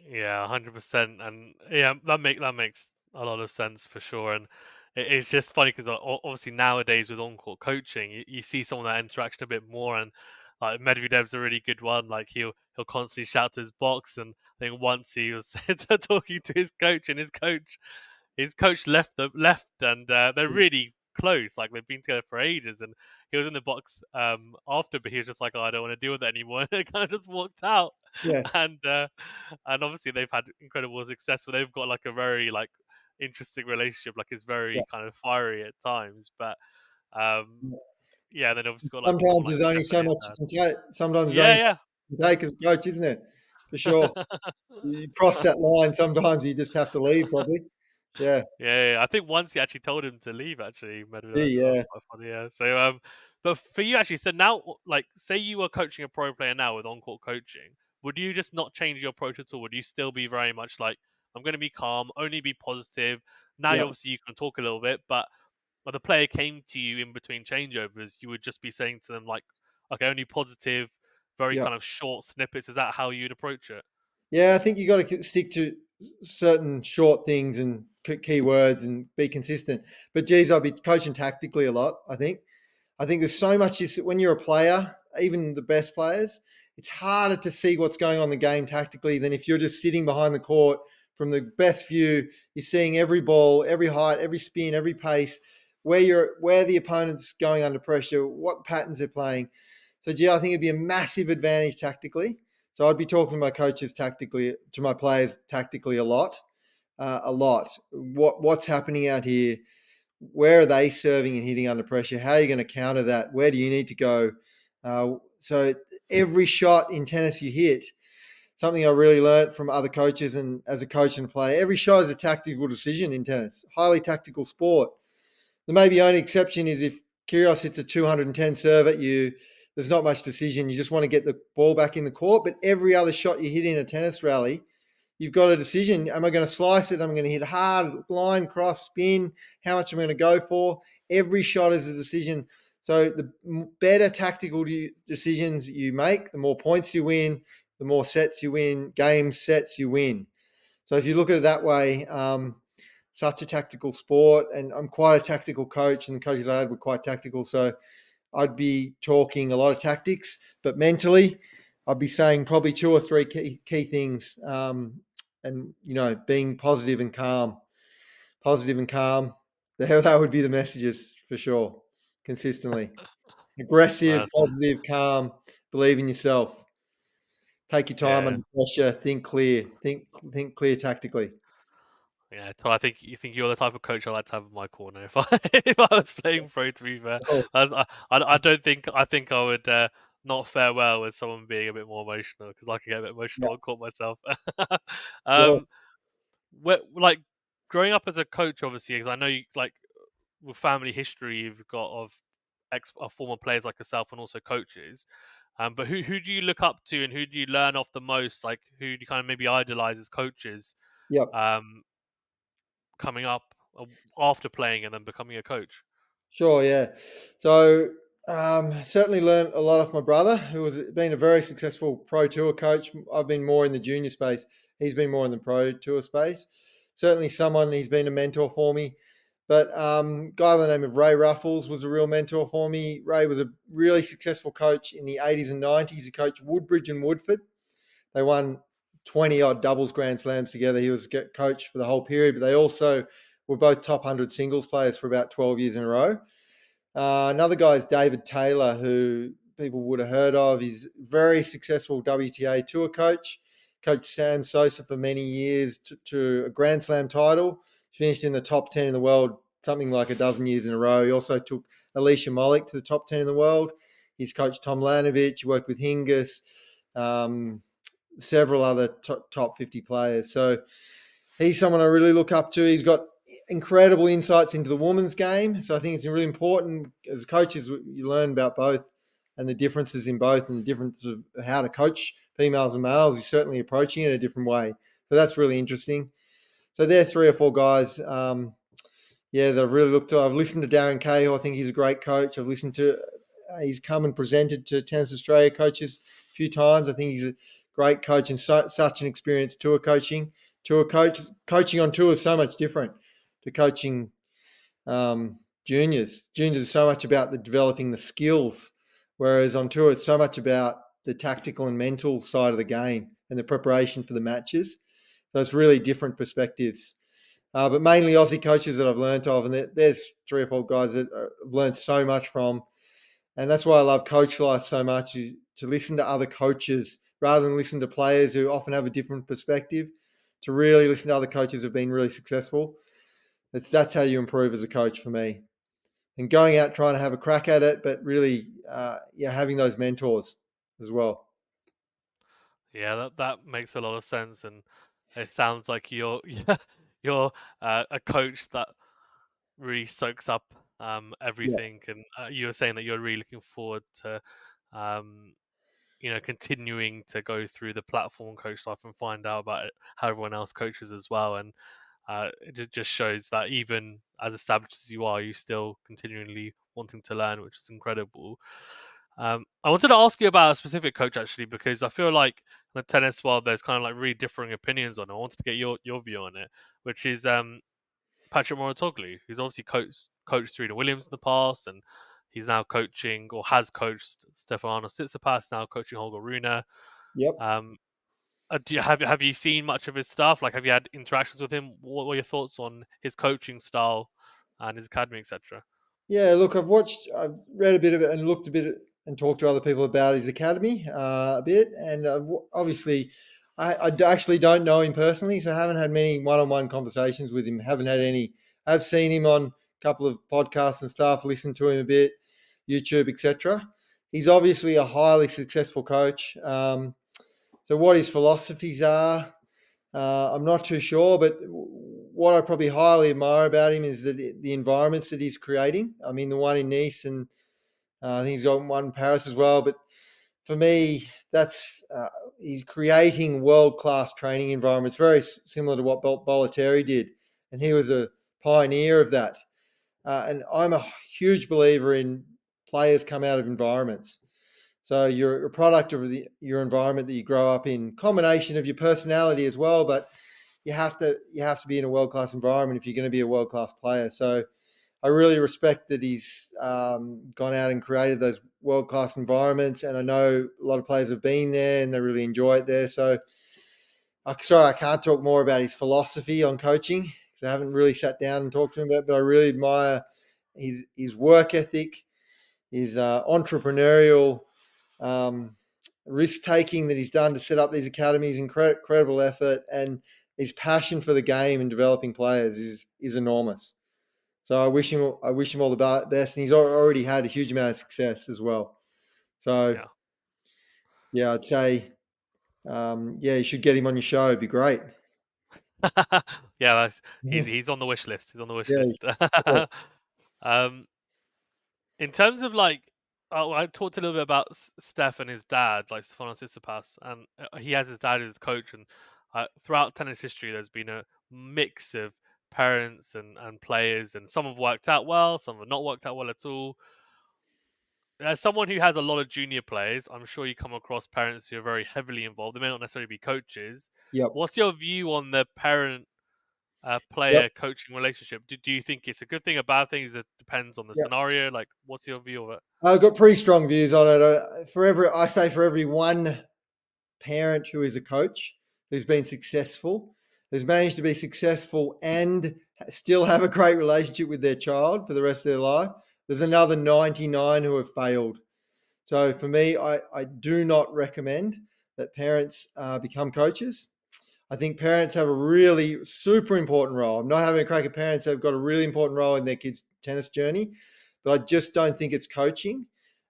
Yeah, 100%, and yeah, that makes a lot of sense for sure. And it's just funny because obviously nowadays with on-court coaching, you see some of that interaction a bit more, and like Medvedev's a really good one. Like he'll constantly shout to his box, and I think once he was talking to his coach, and his coach left, and they're really close. Like they've been together for ages, and he was in the box after, but he was just like, "Oh, I don't want to deal with it anymore," and kind of just walked out. Yeah, And obviously they've had incredible success, but they've got like a very like interesting relationship. Like it's yeah. very kind of fiery at times, but um, yeah. Then obviously got like someone Sometimes like there's only so Stephanie much Haddad. you can take. Sometimes there's Yeah, only so much you can take as a coach, isn't it? For sure. You cross yeah. that line, sometimes you just have to leave, probably. Yeah. Yeah, I think once he actually told him to leave. Actually, Medvedev, actually, that was Yeah. quite funny. Yeah. So, but for you, actually, so now, like, say you were coaching a pro player now with on-court coaching, would you just not change your approach at all? Would you still be very much like, I'm going to be calm, only be positive? Now, Yeah. obviously, you can talk a little bit, but when the player came to you in between changeovers, you would just be saying to them like, okay, only positive, very Yeah. kind of short snippets. Is that how you'd approach it? Yeah, I think you got to stick to certain short things and key words and be consistent. But geez, I'll be coaching tactically a lot. I think there's so much when you're a player, even the best players, it's harder to see what's going on in the game tactically than if you're just sitting behind the court from the best view. You're seeing every ball, every height, every spin, every pace, where the opponent's going under pressure, what patterns they're playing. So, gee, I think it'd be a massive advantage tactically. So I'd be talking to my coaches tactically, to my players tactically a lot, a lot. What's happening out here? Where are they serving and hitting under pressure? How are you going to counter that? Where do you need to go? So every shot in tennis you hit, something I really learned from other coaches and as a coach and player, every shot is a tactical decision in tennis, highly tactical sport. The maybe only exception is if Kyrgios hits a 210 serve at you, there's not much decision. You just want to get the ball back in the court. But every other shot you hit in a tennis rally, you've got a decision. Am I going to slice it? Am I going to hit hard, line, cross, spin? How much am I going to go for? Every shot is a decision. So the better tactical decisions you make, the more points you win, the more sets you win, game sets you win. So if you look at it that way, such a tactical sport, and I'm quite a tactical coach, and the coaches I had were quite tactical. So I'd be talking a lot of tactics, but mentally, I'd be saying probably two or three key things, and being positive and calm, positive and calm. That would be the messages for sure, consistently. Aggressive, That's positive, calm, believe in yourself. take your time Yeah. under pressure, think clear, think clear tactically. Yeah, Todd, I think you're the type of coach I like to have in my corner. If I if I was playing pro, to be fair, Oh, I don't think I would not fare well with someone being a bit more emotional because I can get a bit yeah, emotional on court myself. um, yes, like growing up as a coach, obviously, because I know you like with family history you've got of former players like yourself and also coaches. But who do you look up to and who do you learn off the most? Like who do you kind of maybe idolize as coaches? yep. Um, coming up after playing and then becoming a coach? Sure, yeah. So certainly learned a lot off my brother, who has been a very successful pro tour coach. I've been more in the junior space. He's been more in the pro tour space. Certainly, someone he's been a mentor for me. But guy by the name of Ray Ruffles was a real mentor for me. Ray was a really successful coach in the 80s and 90s. He coached Woodbridge and Woodford. They won 20 odd doubles Grand Slams together. He was coach for the whole period, but they also were both top 100 singles players for about 12 years in a row. Another guy is David Taylor, who people would have heard of. He's a very successful WTA Tour coach. Coached Sam Sosa for many years to a Grand Slam title. Finished in the top 10 in the world something like a dozen years in a row. He also took Alicia Molik to the top 10 in the world. He's coached Tom Lanovich. He worked with Hingis, several other top 50 players. So he's someone I really look up to. He's got incredible insights into the women's game. So I think it's really important as coaches, you learn about both and the differences in both and the difference of how to coach females and males. He's certainly approaching it in a different way. So that's really interesting. So there are three or four guys, that I've really looked to. I've listened to Darren Cahill. I think he's a great coach. I've listened to, he's come and presented to Tennis Australia coaches a few times. I think he's a great coach and such an experienced tour coaching on tour is so much different to coaching juniors. Juniors is so much about the developing the skills, whereas on tour it's so much about the tactical and mental side of the game and the preparation for the matches. So it's really different perspectives. But mainly Aussie coaches that I've learned of, and there's three or four guys that I've learned so much from, and that's why I love CoachLife so much, is to listen to other coaches rather than listen to players who often have a different perspective. To really listen to other coaches who've been really successful. That's how you improve as a coach for me. And going out trying to have a crack at it, but really, having those mentors as well. Yeah, that makes a lot of sense, and it sounds like you're yeah, you're a coach that really soaks up Yeah, everything. And you were saying that you're really looking forward to um, continuing to go through the platform coach life and find out about it, how everyone else coaches as well. And it just shows that even as established as you are, you still continually wanting to learn, which is incredible. I wanted to ask you about a specific coach actually, because I feel like in the tennis world, there's kind of like really differing opinions on it. I wanted to get your view on it, which is Patrick Moratoglou, who's obviously coached Serena Williams in the past, and he's now coaching or has coached Stefano Tsitsipas, now coaching Holger Rune. yep. Um, have you seen much of his stuff? Like, have you had interactions with him? What were your thoughts on his coaching style and his academy, etc.? Yeah, look, I've read a bit of it and looked a bit and talked to other people about his academy a bit. And obviously, actually don't know him personally, so I haven't had many one-on-one conversations with him. Haven't had any. I've seen him on a couple of podcasts and stuff, listened to him a bit, YouTube, etc. He's obviously a highly successful coach. So what his philosophies are, I'm not too sure, but what I probably highly admire about him is that the environments that he's creating. I mean, the one in Nice, and I think he's got one in Paris as well. But for me, that's he's creating world class training environments, very similar to what Bollettieri did, and he was a pioneer of that. And I'm a huge believer in players come out of environments. So you're a product of your environment that you grow up in, combination of your personality as well, but you have to be in a world class environment if you're going to be a world class player. So I really respect that he's gone out and created those world class environments, and I know a lot of players have been there and they really enjoy it there. So, sorry, I can't talk more about his philosophy on coaching because I haven't really sat down and talked to him about it, but I really admire his work ethic, his entrepreneurial risk taking that he's done to set up these academies, incredible effort, and his passion for the game and developing players is enormous. So I wish him all the best, and he's already had a huge amount of success as well. So Yeah. yeah, I'd say yeah, you should get him on your show. It'd be great. Yeah, Yeah, he's on the wish list. He's on the wish yeah, list. um, in terms of like, I talked a little bit about Steph and his dad, like Stefanos Tsitsipas, and he has his dad as his coach. And throughout tennis history, there's been a mix of parents and players, and some have worked out well, some have not worked out well at all. As someone who has a lot of junior players, I'm sure you come across parents who are very heavily involved. They may not necessarily be coaches. yep, What's your view on the parent yep, player coaching relationship? Do you think it's a good thing, a bad thing? It depends on the yep. scenario. Like, what's your view of it? I've got pretty strong views on it. I say for every one parent who is a coach who's been successful, who's managed to be successful and still have a great relationship with their child for the rest of their life, there's another 99 who have failed. So for me, I do not recommend that parents become coaches. I think parents have a really super important role. I'm not having a crack at parents. They've got a really important role in their kids' tennis journey, but I just don't think it's coaching.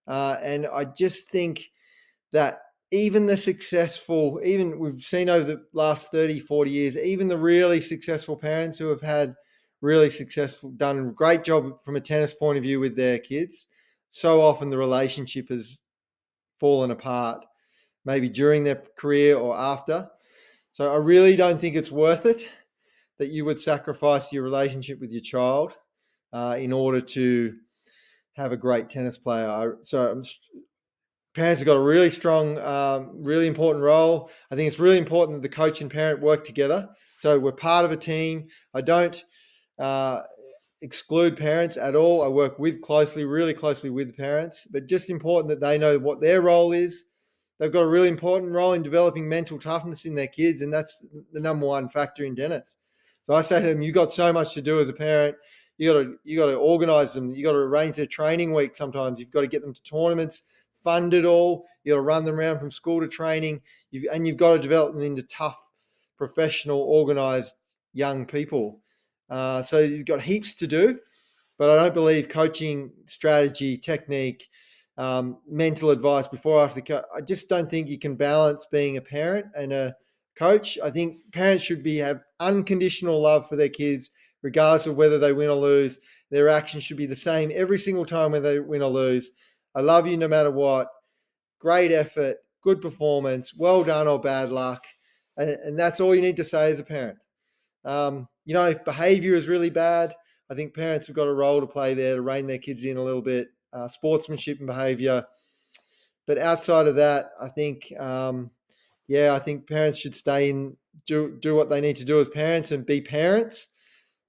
And I just think that even the successful, even we've seen over the last 30, 40 years, even the really successful parents who have had really successful, done a great job from a tennis point of view with their kids, so often the relationship has fallen apart, maybe during their career or after. So I really don't think it's worth it that you would sacrifice your relationship with your child in order to have a great tennis player. Parents have got a really strong, really important role. I think it's really important that the coach and parent work together. So we're part of a team. I don't uh, exclude parents at all. I work really closely with parents, but just important that they know what their role is. They've got a really important role in developing mental toughness in their kids, and that's the number one factor in tennis. So I say to them, "You got so much to do as a parent. You got to organise them. You got to arrange their training week. Sometimes you've got to get them to tournaments, fund it all. You got to run them around from school to training, and you've got to develop them into tough, professional, organised young people. So you've got heaps to do, but I don't believe coaching strategy, technique, mental advice before or after the I just don't think you can balance being a parent and a coach. I think parents should have unconditional love for their kids, regardless of whether they win or lose. Their actions should be the same every single time when they win or lose. I love you no matter what. Great effort, good performance, well done or bad luck. And that's all you need to say as a parent. If behavior is really bad, I think parents have got a role to play there to rein their kids in a little bit, sportsmanship and behavior. But outside of that, I think, I think parents should stay in, do what they need to do as parents and be parents,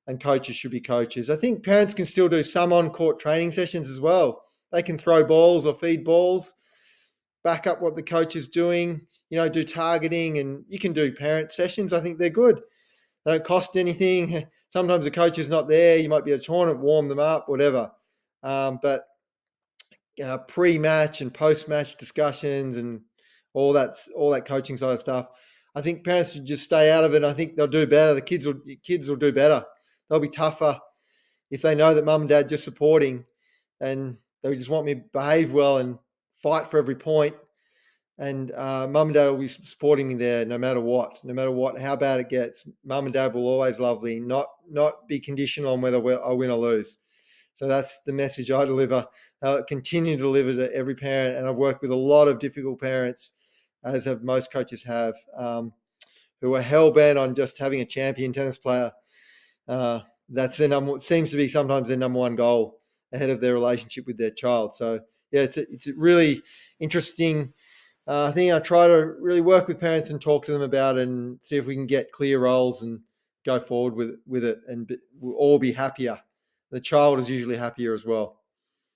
and coaches should be coaches. I think parents can still do some on court training sessions as well. They can throw balls or feed balls, back up what the coach is doing, do targeting, and you can do parent sessions. I think they're good. They don't cost anything. Sometimes the coach is not there. You might be at a tournament, warm them up, whatever. But pre-match and post-match discussions and all that coaching side of stuff, I think parents should just stay out of it. I think they'll do better. The kids will do better. They'll be tougher if they know that mum and dad just supporting, and they just want me to behave well and fight for every point. And mum and dad will be supporting me there no matter what, how bad it gets. Mum and dad will always love me, not be conditional on whether I win or lose. So that's the message I deliver. Continue to deliver to every parent. And I've worked with a lot of difficult parents, as have most coaches have, who are hell bent on just having a champion tennis player. That's seems to be sometimes their number one goal ahead of their relationship with their child. So yeah, it's a really interesting thing. I try to really work with parents and talk to them about it and see if we can get clear roles and go forward with it, and we'll all be happier. The child is usually happier as well.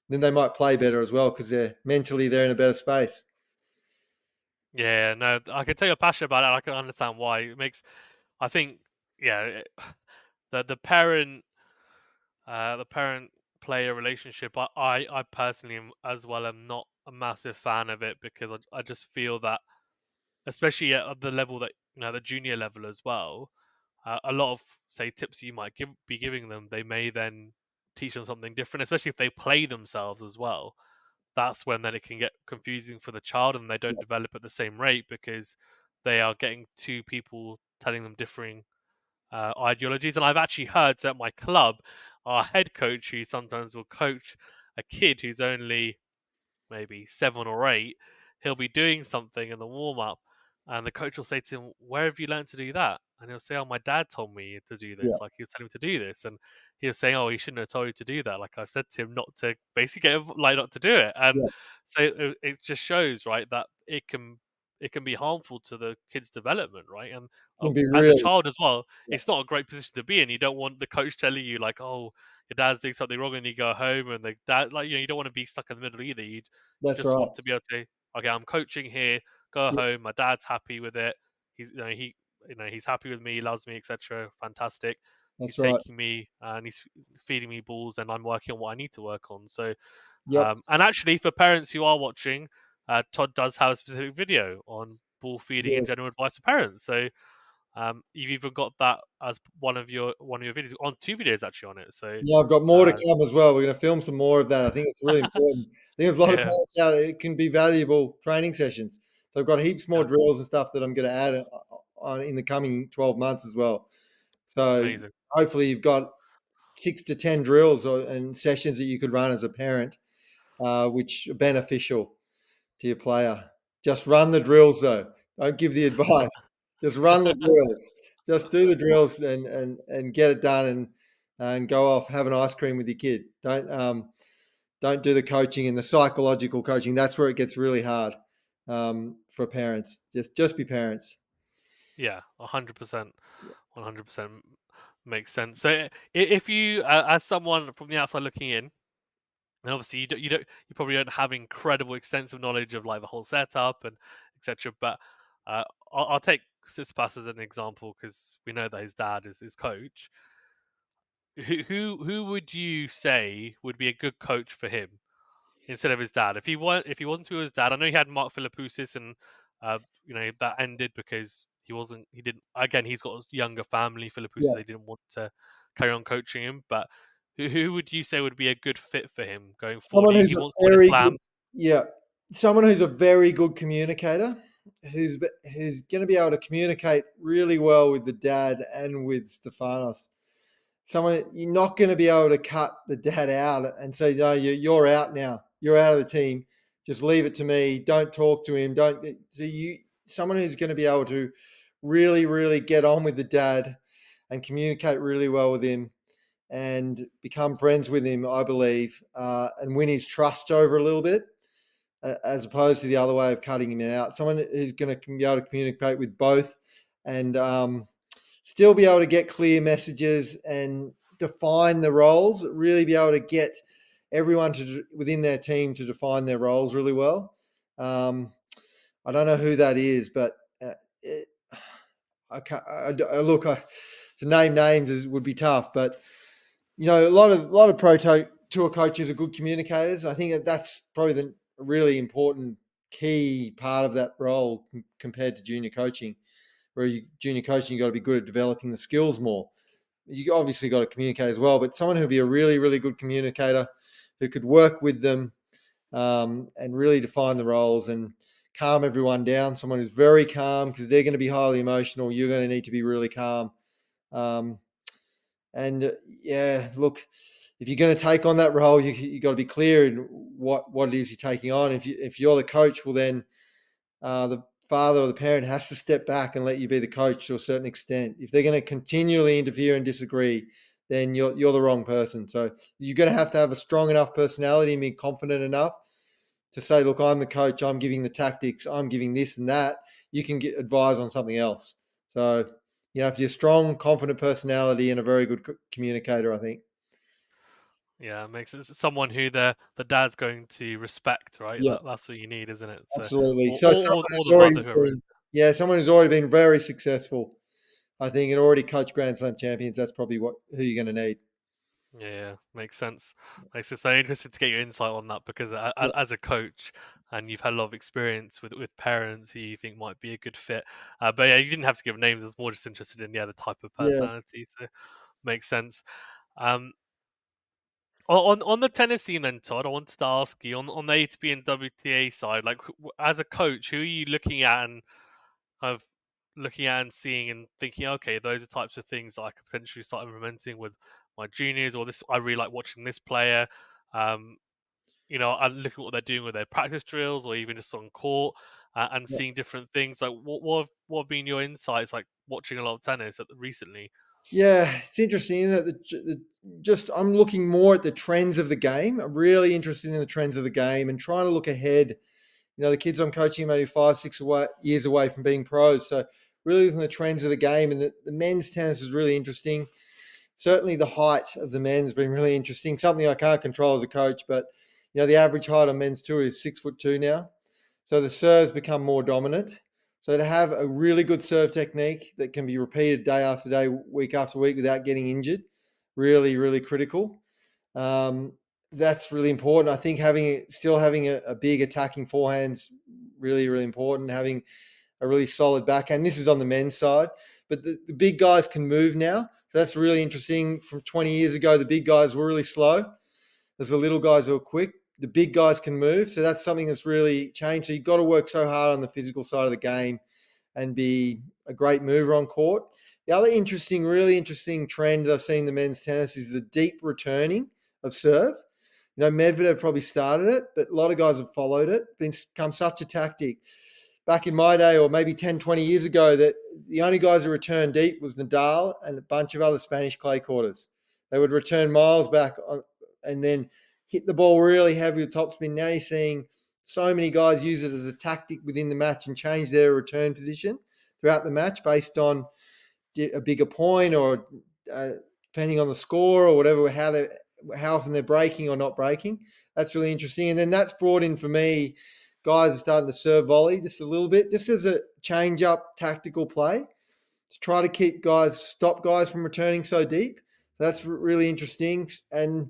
Then they might play better as well because they're in a better space. Yeah, no, I can tell you're passionate about it. I can understand why. I think, yeah, the parent player relationship. I personally am, as well, am not a massive fan of it because I just feel that, especially at the level that the junior level as well, a lot of say tips you might be giving them, they may then teach them something different, especially if they play themselves as well. That's when then it can get confusing for the child and they don't develop at the same rate because they are getting two people telling them differing ideologies. And I've actually heard at my club, our head coach, who sometimes will coach a kid who's only maybe 7 or 8, he'll be doing something in the warm up, and the coach will say to him, "Where have you learned to do that?" And he'll say, "Oh, my dad told me to do Yeah, this. Like he was telling me to do this." And he was saying, "Oh, he shouldn't have told you to do that. Like I've said to him not to basically get him, like not to do it." And yeah, so it just shows, right, that it can be harmful to the kid's development, right? And can be as a really. child as well, Yeah, it's not a great position to be in. You don't want the coach telling you like, "Oh, your dad's doing something wrong," and you go home and the dad, like, you don't want to be stuck in the middle either. You that's just right. want to be able to, okay, I'm coaching here, go Yeah, home, my dad's happy with it. He's he's happy with me, he loves me, etc. Fantastic. He's that's right. taking me and he's feeding me balls, and I'm working on what I need to work on. So, Yep. and actually, for parents who are watching, Todd does have a specific video on ball feeding and Yeah. general advice for parents. So, you've even got that as one of your videos, on 2 videos actually on it. So, Yeah, I've got more to uh, come as well. We're going to film some more of that. I think it's really important. I think there's a lot of yeah, parents out there. It can be valuable training sessions. So I've got heaps more yeah, drills and stuff that I'm going to add on in the coming 12 months as well. So amazing. hopefully you've got 6 to 10 drills and sessions that you could run as a parent, which are beneficial to your player. Just run the drills though. Don't give the advice. Just run the drills. Just do the drills and get it done and go off, have an ice cream with your kid. Don't do the coaching and the psychological coaching. That's where it gets really hard for parents. Just be parents. Yeah, 100%, 100% makes sense. So, if you, as someone from the outside looking in, and obviously you probably don't have incredible, extensive knowledge of like the whole setup and etc. But I'll take Tsitsipas as an example because we know that his dad is his coach. Who would you say would be a good coach for him instead of his dad? If he wasn't to be his dad, I know he had Mark Philippoussis, and that ended because he didn't. Again, he's got a younger family. Philippoussis, Yeah. they didn't want to carry on coaching him. But who would you say would be a good fit for him going forward? Someone He who's he a wants to win a very good, slam. yeah, someone who's a very good communicator, who's going to be able to communicate really well with the dad and with Stefanos. Someone you're not going to be able to cut the dad out and say, no, you're out now. You're out of the team. Just leave it to me. Don't talk to him. Don't. So you, someone who's going to be able to really, really get on with the dad and communicate really well with him and become friends with him, I believe, and win his trust over a little bit, as opposed to the other way of cutting him out. Someone who's going to be able to communicate with both and still be able to get clear messages and define the roles, really be able to get everyone within their team to define their roles really well. I don't know who that is, but it, I can't. To name names would be tough, but a lot of tour coaches are good communicators. I think that's probably the really important key part of that role compared to junior coaching. Where junior coaching, you got to be good at developing the skills more. You obviously got to communicate as well, but someone who'd be a really, really good communicator who could work with them and really define the roles and calm everyone down. Someone who's very calm because they're going to be highly emotional. You're going to need to be really calm. Um, and yeah, look, if you're going to take on that role, you got to be clear in what it is you're taking on. If you're the coach, well then the father or the parent has to step back and let you be the coach to a certain extent. If they're going to continually interfere and disagree, then you're the wrong person. So you're going to have a strong enough personality and be confident enough to say, look, I'm the coach. I'm giving the tactics. I'm giving this and that. You can get advise on something else. So if you're a strong, confident personality and a very good communicator, I think. Yeah, it makes sense. Someone who the dad's going to respect, right? Yeah, That's what you need, isn't it? So, absolutely. or So or, someone or, or who's the already mother, whoever it is. been, yeah, someone who's already been very successful, I think, and already coached Grand Slam champions. That's probably who you're going to need. Yeah, makes sense. Makes sense. So interested to get your insight on that because Yeah, as a coach, and you've had a lot of experience with parents who you think might be a good fit. But yeah, you didn't have to give names. I was more just interested in the type of Yeah. personality. So makes sense. Um, on the tennis scene then, Todd, I wanted to ask you on the ATP and WTA side, like as a coach, who are you looking at and kind of looking at and seeing and thinking, okay, those are types of things that I could potentially start implementing with my juniors, or this I really like watching this player. Um, I look at what they're doing with their practice drills, or even just on court, and Yeah. seeing different things. Like, what have been your insights, like watching a lot of tennis recently? Yeah, it's interesting that just I'm looking more at the trends of the game. I'm really interested in the trends of the game and trying to look ahead. The kids I'm coaching maybe 5, 6 years away from being pros. So really looking at the trends of the game, and the men's tennis is really interesting. Certainly the height of the men has been really interesting. Something I can't control as a coach, but the average height on men's tour is 6'2" now. So the serves become more dominant. So to have a really good serve technique that can be repeated day after day, week after week without getting injured, really, really critical. Um, that's really important. I think still having a big attacking forehand's really, really important. Having a really solid backhand. This is on the men's side, but the big guys can move now. So that's really interesting. From 20 years ago, the big guys were really slow. There's the little guys who are quick. The big guys can move. So that's something that's really changed. So you've got to work so hard on the physical side of the game and be a great mover on court. The other really interesting trend that I've seen in the men's tennis is the deep returning of serve. Medvedev probably started it, but a lot of guys have followed it. Become such a tactic. Back in my day, or maybe 10, 20 years ago, that the only guys who returned deep was Nadal and a bunch of other Spanish clay courters. They would return miles back and then hit the ball really heavy with topspin. Now you're seeing so many guys use it as a tactic within the match and change their return position throughout the match based on a bigger point or depending on the score or whatever, how often they're breaking or not breaking. That's really interesting. And then that's brought in for me, guys are starting to serve volley just a little bit, just as a change up tactical play to try to stop guys from returning so deep. So that's really interesting. And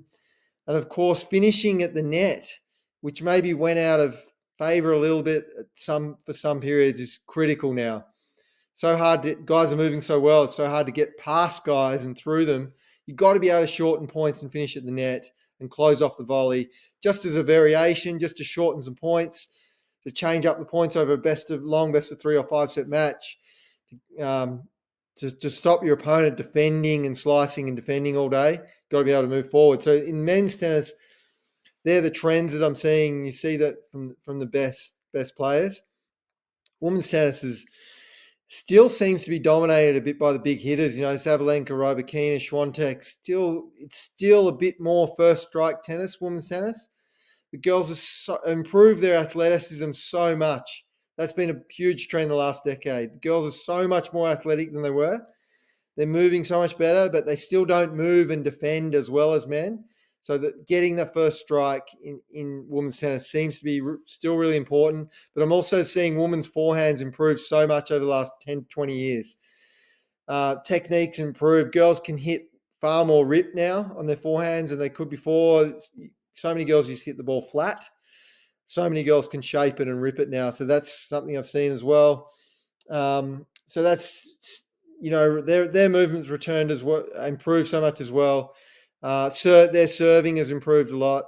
of course, finishing at the net, which maybe went out of favor a little bit for some periods, is critical now. Guys are moving so well. It's so hard to get past guys and through them. You've got to be able to shorten points and finish at the net and close off the volley, just as a variation, just to shorten some points, to change up the points over a best of 3 or 5 set match, to stop your opponent defending and slicing and defending all day. You've got to be able to move forward. So in men's tennis, they're the trends that I'm seeing. You see that from the best players. Women's tennis still seems to be dominated a bit by the big hitters. Sabalenka, Rybakina, Swiatek. It's still a bit more first strike tennis, women's tennis. The girls have improved their athleticism so much. That's been a huge trend the last decade. The girls are so much more athletic than they were. They're moving so much better, but they still don't move and defend as well as men. So that getting that first strike in women's tennis seems to be still really important. But I'm also seeing women's forehands improve so much over the last 10, 20 years. Techniques improve. Girls can hit far more rip now on their forehands than they could before. So many girls used to hit the ball flat. So many girls can shape it and rip it now. So that's something I've seen as well. So that's, their movements returned as well, improved so much as well. Their serving has improved a lot.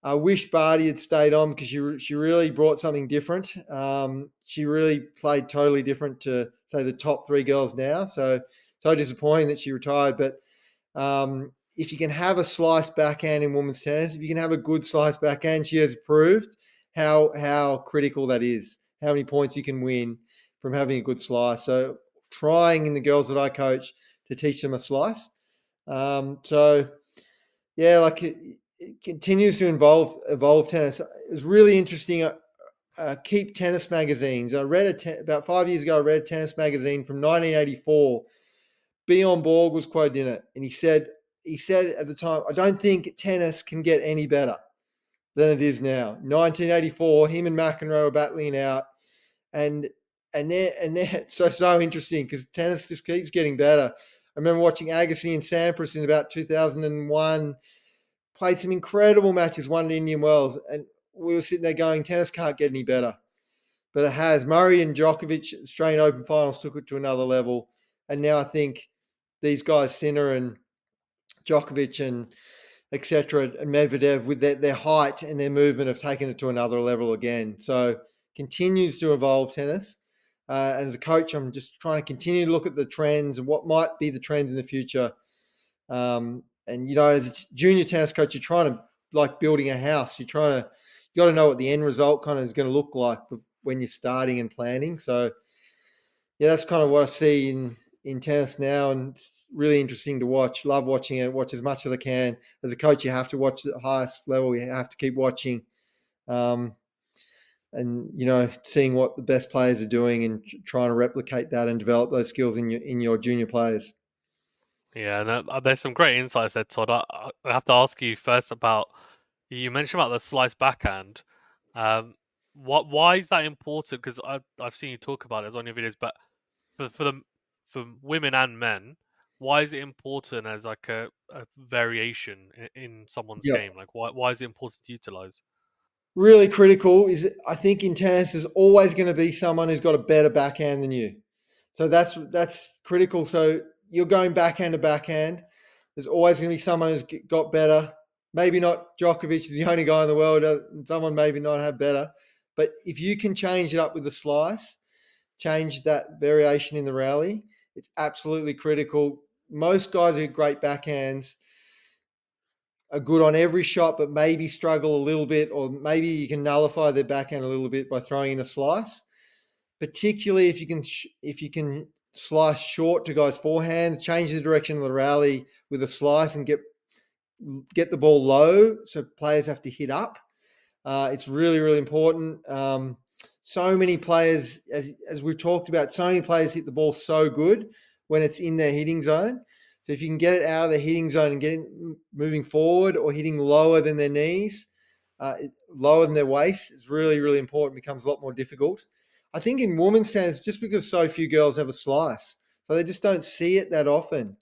I wish Barty had stayed on because she really brought something different. She really played totally different to, say, the top 3 girls now. So disappointing that she retired. But if you can have a slice backhand in women's tennis, if you can have a good slice backhand, she has proved how critical that is, how many points you can win from having a good slice. So trying in the girls that I coach to teach them a slice. So yeah, like it continues to evolve tennis. It was really interesting. Keep tennis magazines. I read about 5 years ago. I read a tennis magazine from 1984. Bjorn Borg was quoted in it, and he said at the time, "I don't think tennis can get any better than it is now." 1984, him and McEnroe were battling out, and they're so interesting because tennis just keeps getting better. I remember watching Agassi and Sampras in about 2001. Played some incredible matches, won at Indian Wells, and we were sitting there going, tennis can't get any better. But it has. Murray and Djokovic, Australian Open finals, took it to another level. And now I think these guys, Sinner and Djokovic and etc., and Medvedev, with their height and their movement, have taken it to another level again. So continues to evolve tennis. And as a coach, I'm just trying to continue to look at the trends and what might be the trends in the future. And as a junior tennis coach, you're trying to, like building a house. You got to know what the end result kind of is going to look like when you're starting and planning. So yeah, that's kind of what I see in tennis now, and it's really interesting to watch. Love watching it. Watch as much as I can. As a coach, you have to watch at the highest level. You have to keep watching, um, and seeing what the best players are doing and trying to replicate that and develop those skills in your junior players. Yeah, no, there's some great insights there, Todd. I have to ask you first about you mentioned about the slice backhand. Um, why is that important? Because I've seen you talk about it on your videos, but for women and men, why is it important as like a variation in someone's Yeah. game? Like why is it important to utilize? Really critical is, I think, in tennis, there's always going to be someone who's got a better backhand than you. So that's critical. So you're going backhand to backhand. There's always going to be someone who's got better. Maybe not Djokovic is the only guy in the world. Someone maybe not have better. But if you can change it up with the slice, change that variation in the rally, it's absolutely critical. Most guys who have great backhands are good on every shot, but maybe struggle a little bit, or maybe you can nullify their backhand a little bit by throwing in a slice. Particularly if you can slice short to guys' forehand, change the direction of the rally with a slice and get the ball low, so players have to hit up. It's really, really important. So many players, as we've talked about, so many players hit the ball so good when it's in their hitting zone. So if you can get it out of the hitting zone and get it moving forward or hitting lower than their knees, lower than their waist, it's really, really important. It becomes a lot more difficult. I think in women's tennis, just because so few girls have a slice, so they just don't see it that often.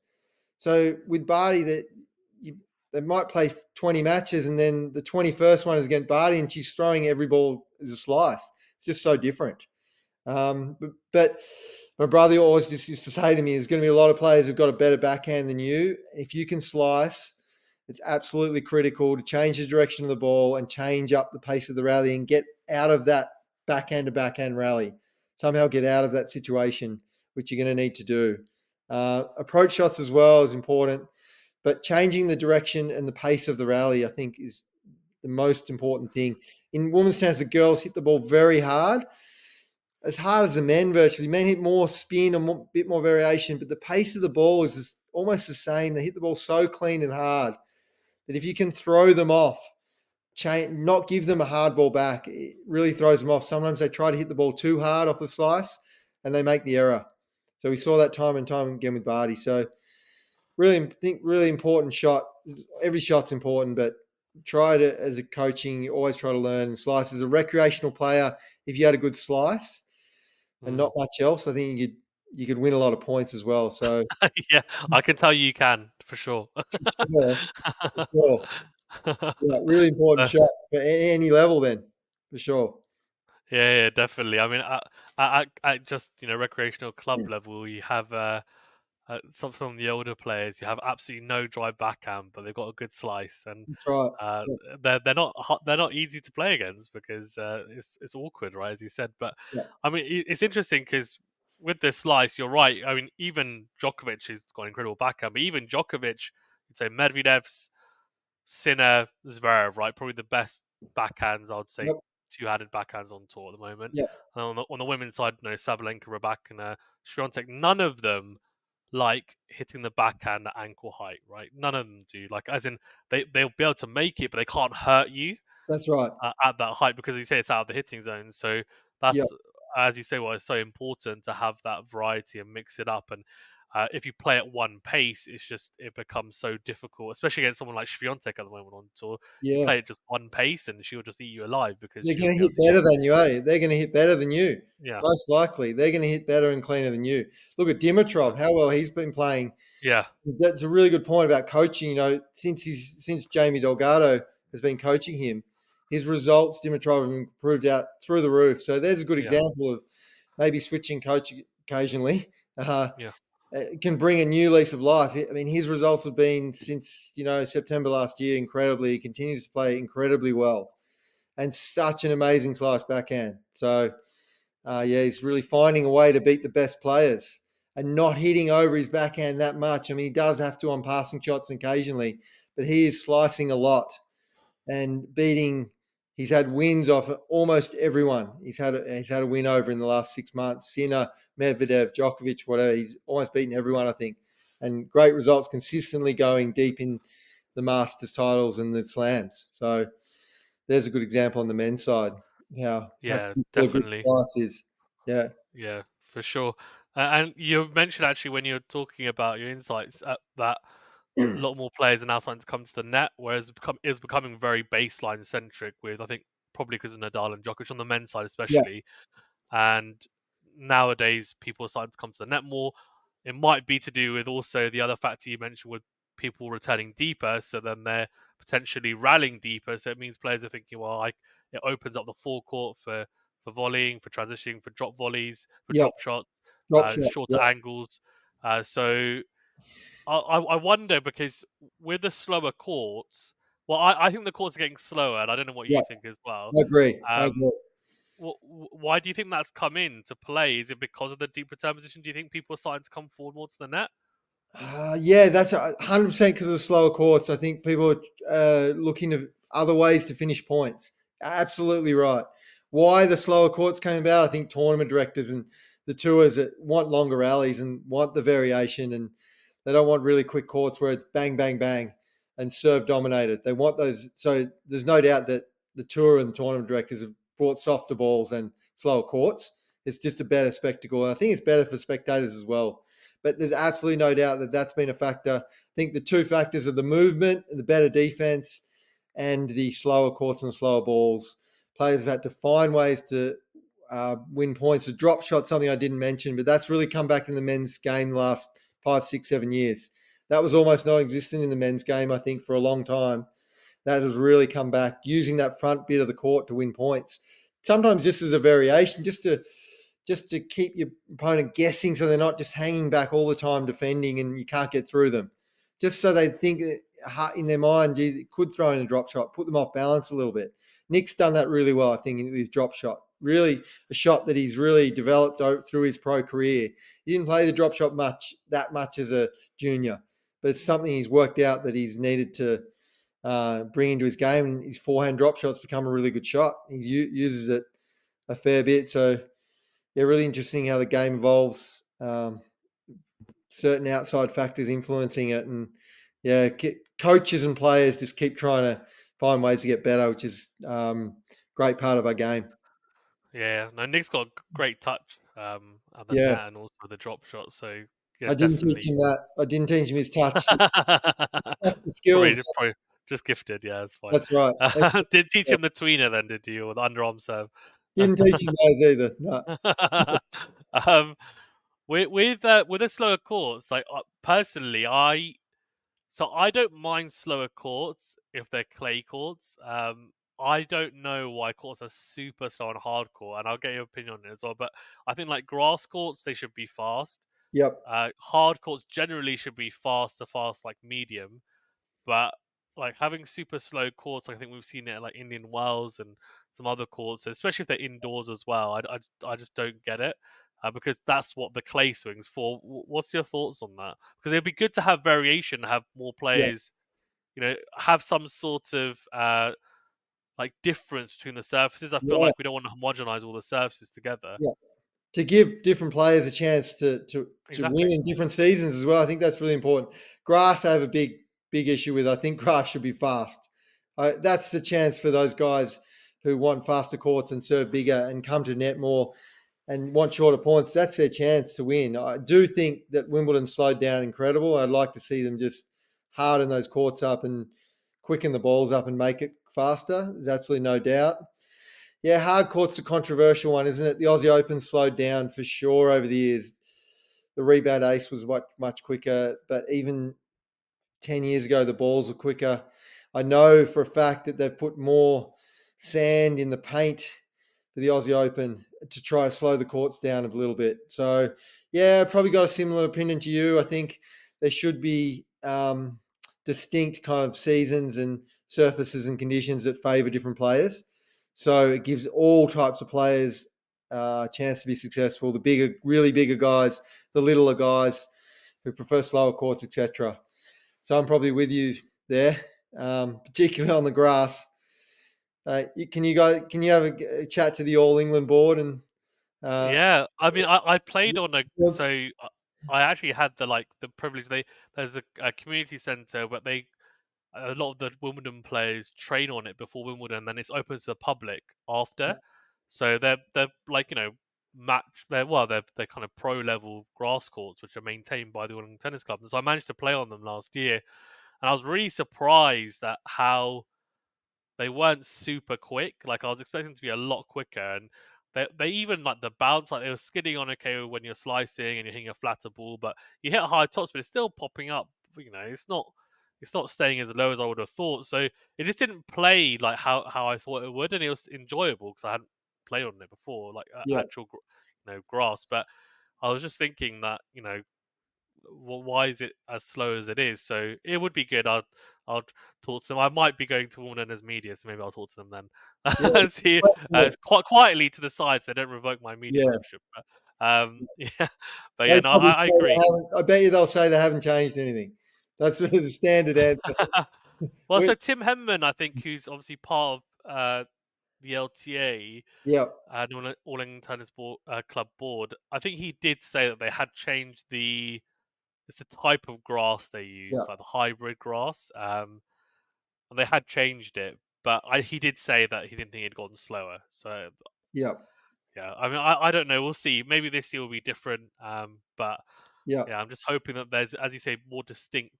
So with Barty, they might play 20 matches, and then the 21st one is against Barty, and she's throwing every ball as a slice. It's just so different. But my brother always just used to say to me, there's going to be a lot of players who've got a better backhand than you. If you can slice, it's absolutely critical to change the direction of the ball and change up the pace of the rally and get out of that backhand to backhand rally. Somehow get out of that situation, which you're going to need to do. Approach shots as well is important, but changing the direction and the pace of the rally, I think, is the most important thing. In women's tennis, the girls hit the ball very hard, as hard as the men virtually. Men hit more spin, a bit more variation, but the pace of the ball is almost the same. They hit the ball so clean and hard that if you can throw them off, not give them a hard ball back, it really throws them off. Sometimes they try to hit the ball too hard off the slice and they make the error. So we saw that time and time again with Barty. So really important shot. Every shot's important, but try to, as a coaching, you always try to learn and slice. As a recreational player, if you had a good slice and Mm. not much else, I think you could win a lot of points as well. So Yeah, I can tell you can for sure. sure, sure. Yeah, really important Uh, shot for any level then, for sure. yeah, definitely. I mean, at just recreational club level, you have some of the older players. You have absolutely no drive backhand, but they've got a good slice, and That's right. uh, Yeah, they're not easy to play against because it's awkward, right? As you said, but yeah. I mean, it's interesting because with this slice, you're right. I mean, even Djokovic has got incredible backhand, but even Djokovic, you'd say Medvedev's, Sinner, Zverev, right? Probably the best backhands, I would say, Yep, two-handed backhands on tour at the moment. yep, And on the women's side, Sabalenka, Rybakina, Swiatek, none of them like hitting the backhand at ankle height, right? None of them do. Like, as in, they'll be able to make it, but they can't hurt you that's right. at that height because, as you say, it's out of the hitting zone. So Yep, that's, as you say, why it's so important to have that variety and mix it up. And if you play at one pace, it becomes so difficult, especially against someone like Swiatek at the moment on tour. You yeah. play at just one pace, and she'll just eat you alive because They're she won't going to be able hit to hit better than you. you, eh? They're going to hit better than you. Yeah, Most likely, they're going to hit better and cleaner than you. Look at yeah, Dimitrov, how well he's been playing. yeah. That's a really good point about coaching. Since Jamie Delgado has been coaching him, his results, Dimitrov, have improved out through the roof. So there's a good Yeah, example of maybe switching coach occasionally. yeah, Can bring a new lease of life. I mean, his results have been since September last year incredibly. He continues to play incredibly well, and such an amazing slice backhand. So yeah, he's really finding a way to beat the best players and not hitting over his backhand that much. I mean, he does have to on passing shots occasionally, but he is slicing a lot and beating. He's had wins off almost everyone. He's had a win over in the last 6 months. Sinner, Medvedev, Djokovic, whatever. He's almost beaten everyone, I think, and great results consistently going deep in the Masters titles and the slams. So there's a good example on the men's side. How yeah, critical a good definitely. class is. Yeah. Yeah, for sure. And you mentioned actually when you're talking about your insights that a lot more players are now starting to come to the net, whereas is becoming very baseline centric with I think probably because of Nadal and Djokovic on the men's side Yeah. especially. And nowadays people are starting to come to the net more. It might be to do with also the other factor you mentioned with people returning deeper, so then they're potentially rallying deeper. So it means players are thinking, well, it opens up the forecourt for volleying, for transitioning, for drop volleys, for Yeah. drop shots, Drop shot. shorter Yeah. angles. So I wonder because with the slower courts, well, I think the courts are getting slower, and I don't know what Yeah. you think as well. I agree. I Um, agree. why do you think that's come in to play? Is it because of the deep return position? Do you think people are starting to come forward more to the net? Yeah, that's 100% because of the slower courts. I think people are looking to other ways to finish points. Absolutely right. Why the slower courts came about? I think tournament directors and the tours that want longer rallies and want the variation, and they don't want really quick courts where it's bang, bang, bang and serve dominated. They want those. So there's no doubt that the tour and tournament directors have brought softer balls and slower courts. It's just a better spectacle. And I think it's better for spectators as well, but there's absolutely no doubt that that's been a factor. I think the two factors are the movement, the better defense, and the slower courts and slower balls. Players have had to find ways to win points. The drop shot, something I didn't mention, but that's really come back in the men's game the last 5, 6, 7 years. That was almost non-existent in the men's game, I think, for a long time. That has really come back, using that front bit of the court to win points. Sometimes just as a variation, just to keep your opponent guessing so they're not just hanging back all the time defending and you can't get through them. Just so they think in their mind, gee, could throw in a drop shot, put them off balance a little bit. Nick's done that really well, I think, with his drop shot. Really a shot that he's really developed through his pro career. He didn't play the drop shot that much as a junior, but it's something he's worked out that he's needed to bring into his game. And his forehand drop shot's become a really good shot. He uses it a fair bit. So yeah, really interesting how the game evolves. Certain outside factors influencing it, and yeah, coaches and players just keep trying to find ways to get better, which is great part of our game. Yeah, no, Nick's got a great touch at the Yeah, net and also the drop shot. So yeah, I didn't teach definitely. him that. I didn't teach him his touch. The probably, skills. probably just gifted. Yeah, that's fine. That's right. Did teach him the tweener then? Did you or the underarm serve? Didn't teach him those either. No. um, with the slower courts, like personally, I don't mind slower courts if they're clay courts. I don't know why courts are super slow and hardcore, and I'll get your opinion on it as well. But I think like grass courts, they should be fast. Yep. Hard courts generally should be fast to fast, like medium. But like having super slow courts, like I think we've seen it at like Indian Wells and some other courts, especially if they're indoors as well. I just don't get it because that's what the clay swings for. What's your thoughts on that? Because it'd be good to have variation, have more Yeah. players, have some sort of like difference between the surfaces. I feel Yeah. like we don't want to homogenize all the surfaces together. Yeah. To give different players a chance to win Exactly. in different seasons as well. I think that's really important. Grass, I have a big issue with. I think grass should be fast. That's the chance for those guys who want faster courts and serve bigger and come to net more and want shorter points. That's their chance to win. I do think that Wimbledon slowed down incredible. I'd like to see them just harden those courts up and quicken the balls up and make it faster. There's absolutely no doubt. Yeah, hard court's a controversial one, isn't it? The Aussie Open slowed down for sure over the years. The rebound ace was much quicker, but even 10 years ago, the balls were quicker. I know for a fact that they've put more sand in the paint for the Aussie Open to try to slow the courts down a little bit. So, yeah, probably got a similar opinion to you. I think there should be distinct kind of seasons and surfaces and conditions that favour different players. So it gives all types of players a chance to be successful. The bigger, really bigger guys, the littler guys who prefer slower courts, etc. So I'm probably with you there, particularly on the grass. Can you have a chat to the All England board and uh, Yeah, I mean, I played on a so what's- I actually had the privilege. There's a community center where a lot of the Wimbledon players train on it before Wimbledon, and then it's open to the public after. So they're like they're kind of pro level grass courts which are maintained by the Wimbledon Tennis Club. And so I managed to play on them last year, and I was really surprised at how they weren't super quick. Like I was expecting to be a lot quicker, and they even like the bounce, like they were skidding on okay when you're slicing and you're hitting a flatter ball, but you hit high tops, but it's still popping up. You know, it's not staying as low as I would have thought. So it just didn't play like how I thought it would, and it was enjoyable because I hadn't played on it before, like yeah, actual grass. But I was just thinking that why is it as slow as it is? So it would be good. I'll talk to them. I might be going to Warner as media, so maybe I'll talk to them then. yeah, And see, quite quietly to the side, so they don't revoke my media yeah. membership. But, yeah, but yeah, They no, probably I say agree. they haven't. I bet you they'll say they haven't changed anything. That's the standard answer. Well, We, so Tim Henman, I think, who's obviously part of the LTA yeah, and All England Tennis Club board, I think he did say that they had changed it's the type of grass they yeah, use, like the hybrid grass. And they had changed it, but he did say that he didn't think it had gotten slower. So yeah, yeah, I mean, I don't know. We'll see. Maybe this year will be different. But yeah, yeah, I'm just hoping that there's, as you say, more distinct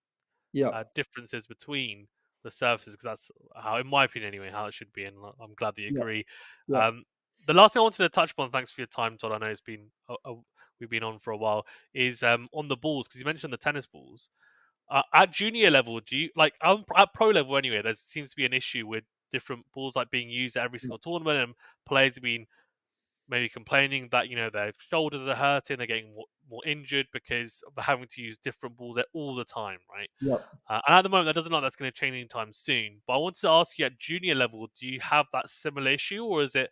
yeah, differences between the surfaces because that's how, in my opinion, anyway, how it should be. And I'm glad that you yeah, agree. yeah, Um, the last thing I wanted to touch upon, thanks for your time, Todd. I know it's been we've been on for a while. Is on the balls because you mentioned the tennis balls. At junior level, do you like at pro level anyway? There seems to be an issue with different balls like being used at every yeah, single tournament, and players have been maybe complaining that their shoulders are hurting, they're getting more injured because they're having to use different balls all the time, right? yeah. And at the moment, that doesn't look like that's going to change anytime soon. But I wanted to ask you at junior level, do you have that similar issue, or is it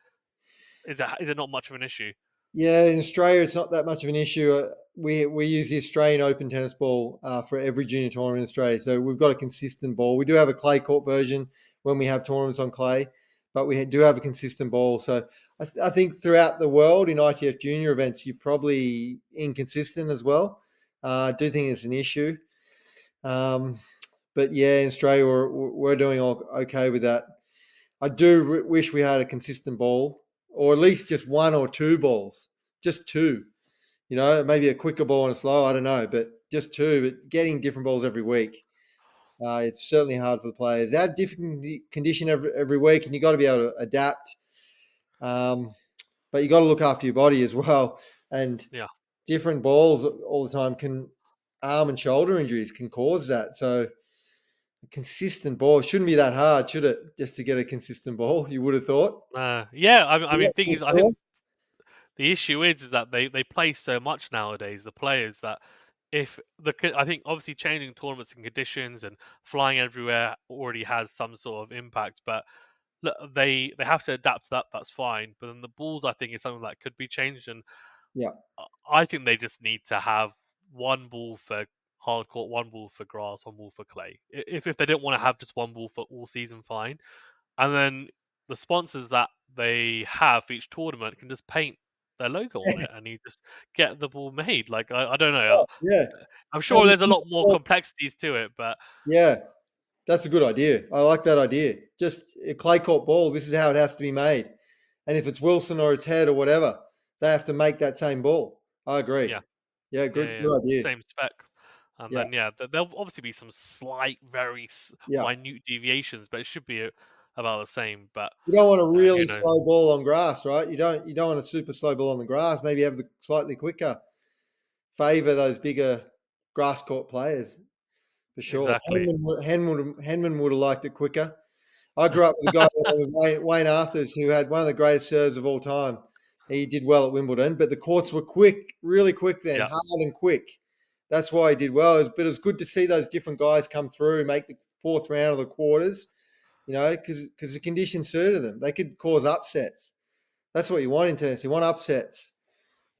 not much of an issue? Yeah, in Australia, it's not that much of an issue. We use the Australian Open tennis ball for every junior tournament in Australia, so we've got a consistent ball. We do have a clay court version when we have tournaments on clay, but we do have a consistent ball. So I think throughout the world in ITF junior events, you're probably inconsistent as well. I do think it's an issue, um, but yeah, in Australia, we're doing okay with that. I do wish we had a consistent ball, or at least just one or two balls, just two. Maybe a quicker ball and a slow. I don't know, but just two. But getting different balls every week, it's certainly hard for the players. They have different condition every week, and you got to be able to adapt. Um, but you got to look after your body as well. And Yeah. different balls all the time can arm and shoulder injuries can cause that. So a consistent ball shouldn't be that hard, should it? Just to get a consistent ball, you would have thought. Yeah. I mean, thing Sure, is, I sure. think the issue is that they play so much nowadays. The players that if I think obviously changing tournaments and conditions and flying everywhere already has some sort of impact, but look, they have to adapt to that. That's fine. But then the balls, I think, is something that could be changed, and Yeah, I think they just need to have one ball for hard court, one ball for grass, one ball for clay. If they don't want to have just one ball for all season, fine. And then the sponsors that they have for each tournament can just paint their logo on it, and you just get the ball made. Like I don't know. yeah. I'm No, sure there's a lot more complexities to it, but yeah, that's a good idea. I like that idea. Just a clay court ball. This is how it has to be made. And if it's Wilson or it's Head or whatever, they have to make that same ball. I agree. yeah, Yeah, yeah, good, yeah, good idea. same spec. And Yeah, then yeah, there'll obviously be some slight, very yeah. minute deviations, but it should be about the same. But You don't want a who really knows? slow ball on grass, right? You don't want a super slow ball on the grass. Maybe have the slightly quicker. Favor those bigger grass court players for sure. Exactly. Henman would have liked it quicker. I grew up with a guy by the name of Wayne Arthurs, who had one of the greatest serves of all time. He did well at Wimbledon, but the courts were quick, really quick then, Yeah. hard and quick. That's why he did well. But it was good to see those different guys come through, make the fourth round of the quarters, because the conditions suited them. They could cause upsets. That's what you want in tennis. You want upsets.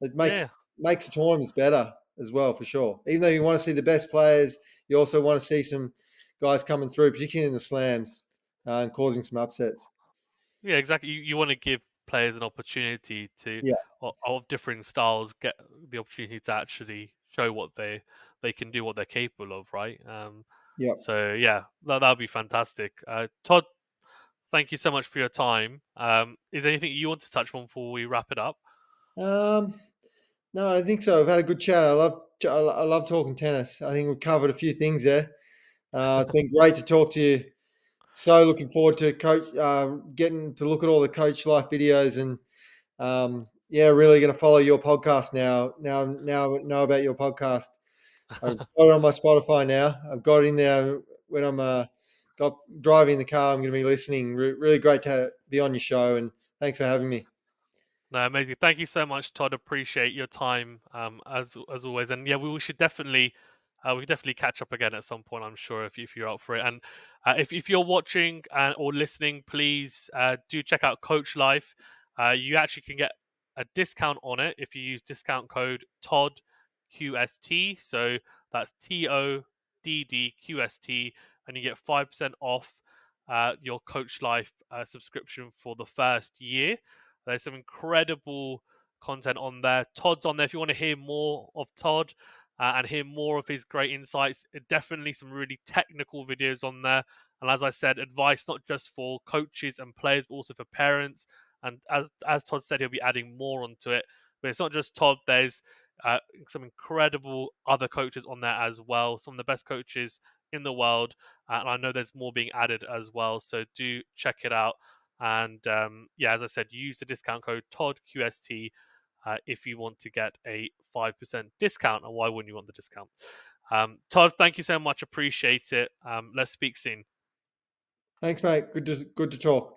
It Yeah. makes the tournaments better as well, for sure. Even though you want to see the best players, you also want to see some guys coming through, particularly in the slams, and causing some upsets. Yeah, exactly. You want to give players an opportunity to, Yeah, of differing styles, get the opportunity to actually show what they can do, what they're capable of, right? yeah. So yeah, that would be fantastic. Todd, thank you so much for your time. Is there anything you want to touch on before we wrap it up? Um, no, I think so. I've had a good chat. I love talking tennis. I think we've covered a few things there. It's been great to talk to you. So looking forward to getting to look at all the coach life videos and yeah, really going to follow your podcast now. Now know about your podcast. I've got it on my Spotify now. I've got it in there when I'm got driving the car. I'm going to be listening. Really great to be on your show, and thanks for having me. No, amazing. Thank you so much, Todd. Appreciate your time, as always. And yeah, we should definitely, we could definitely catch up again at some point. I'm sure if you're up for it. And if you're watching or listening, please do check out CoachLife. You actually can get a discount on it if you use discount code Todd QST. So that's TODDQST, and you get 5% off your CoachLife subscription for the first year. There's some incredible content on there. Todd's on there if you want to hear more of Todd and hear more of his great insights. Definitely some really technical videos on there. And as I said, advice not just for coaches and players, but also for parents. And as Todd said, he'll be adding more onto it. But it's not just Todd. There's some incredible other coaches on there as well. Some of the best coaches in the world. And I know there's more being added as well. So do check it out. And yeah, as I said, use the discount code TODQST if you want to get a 5% discount. And why wouldn't you want the discount? Todd, thank you so much. Appreciate it. Let's speak soon. Thanks, mate. Good to talk.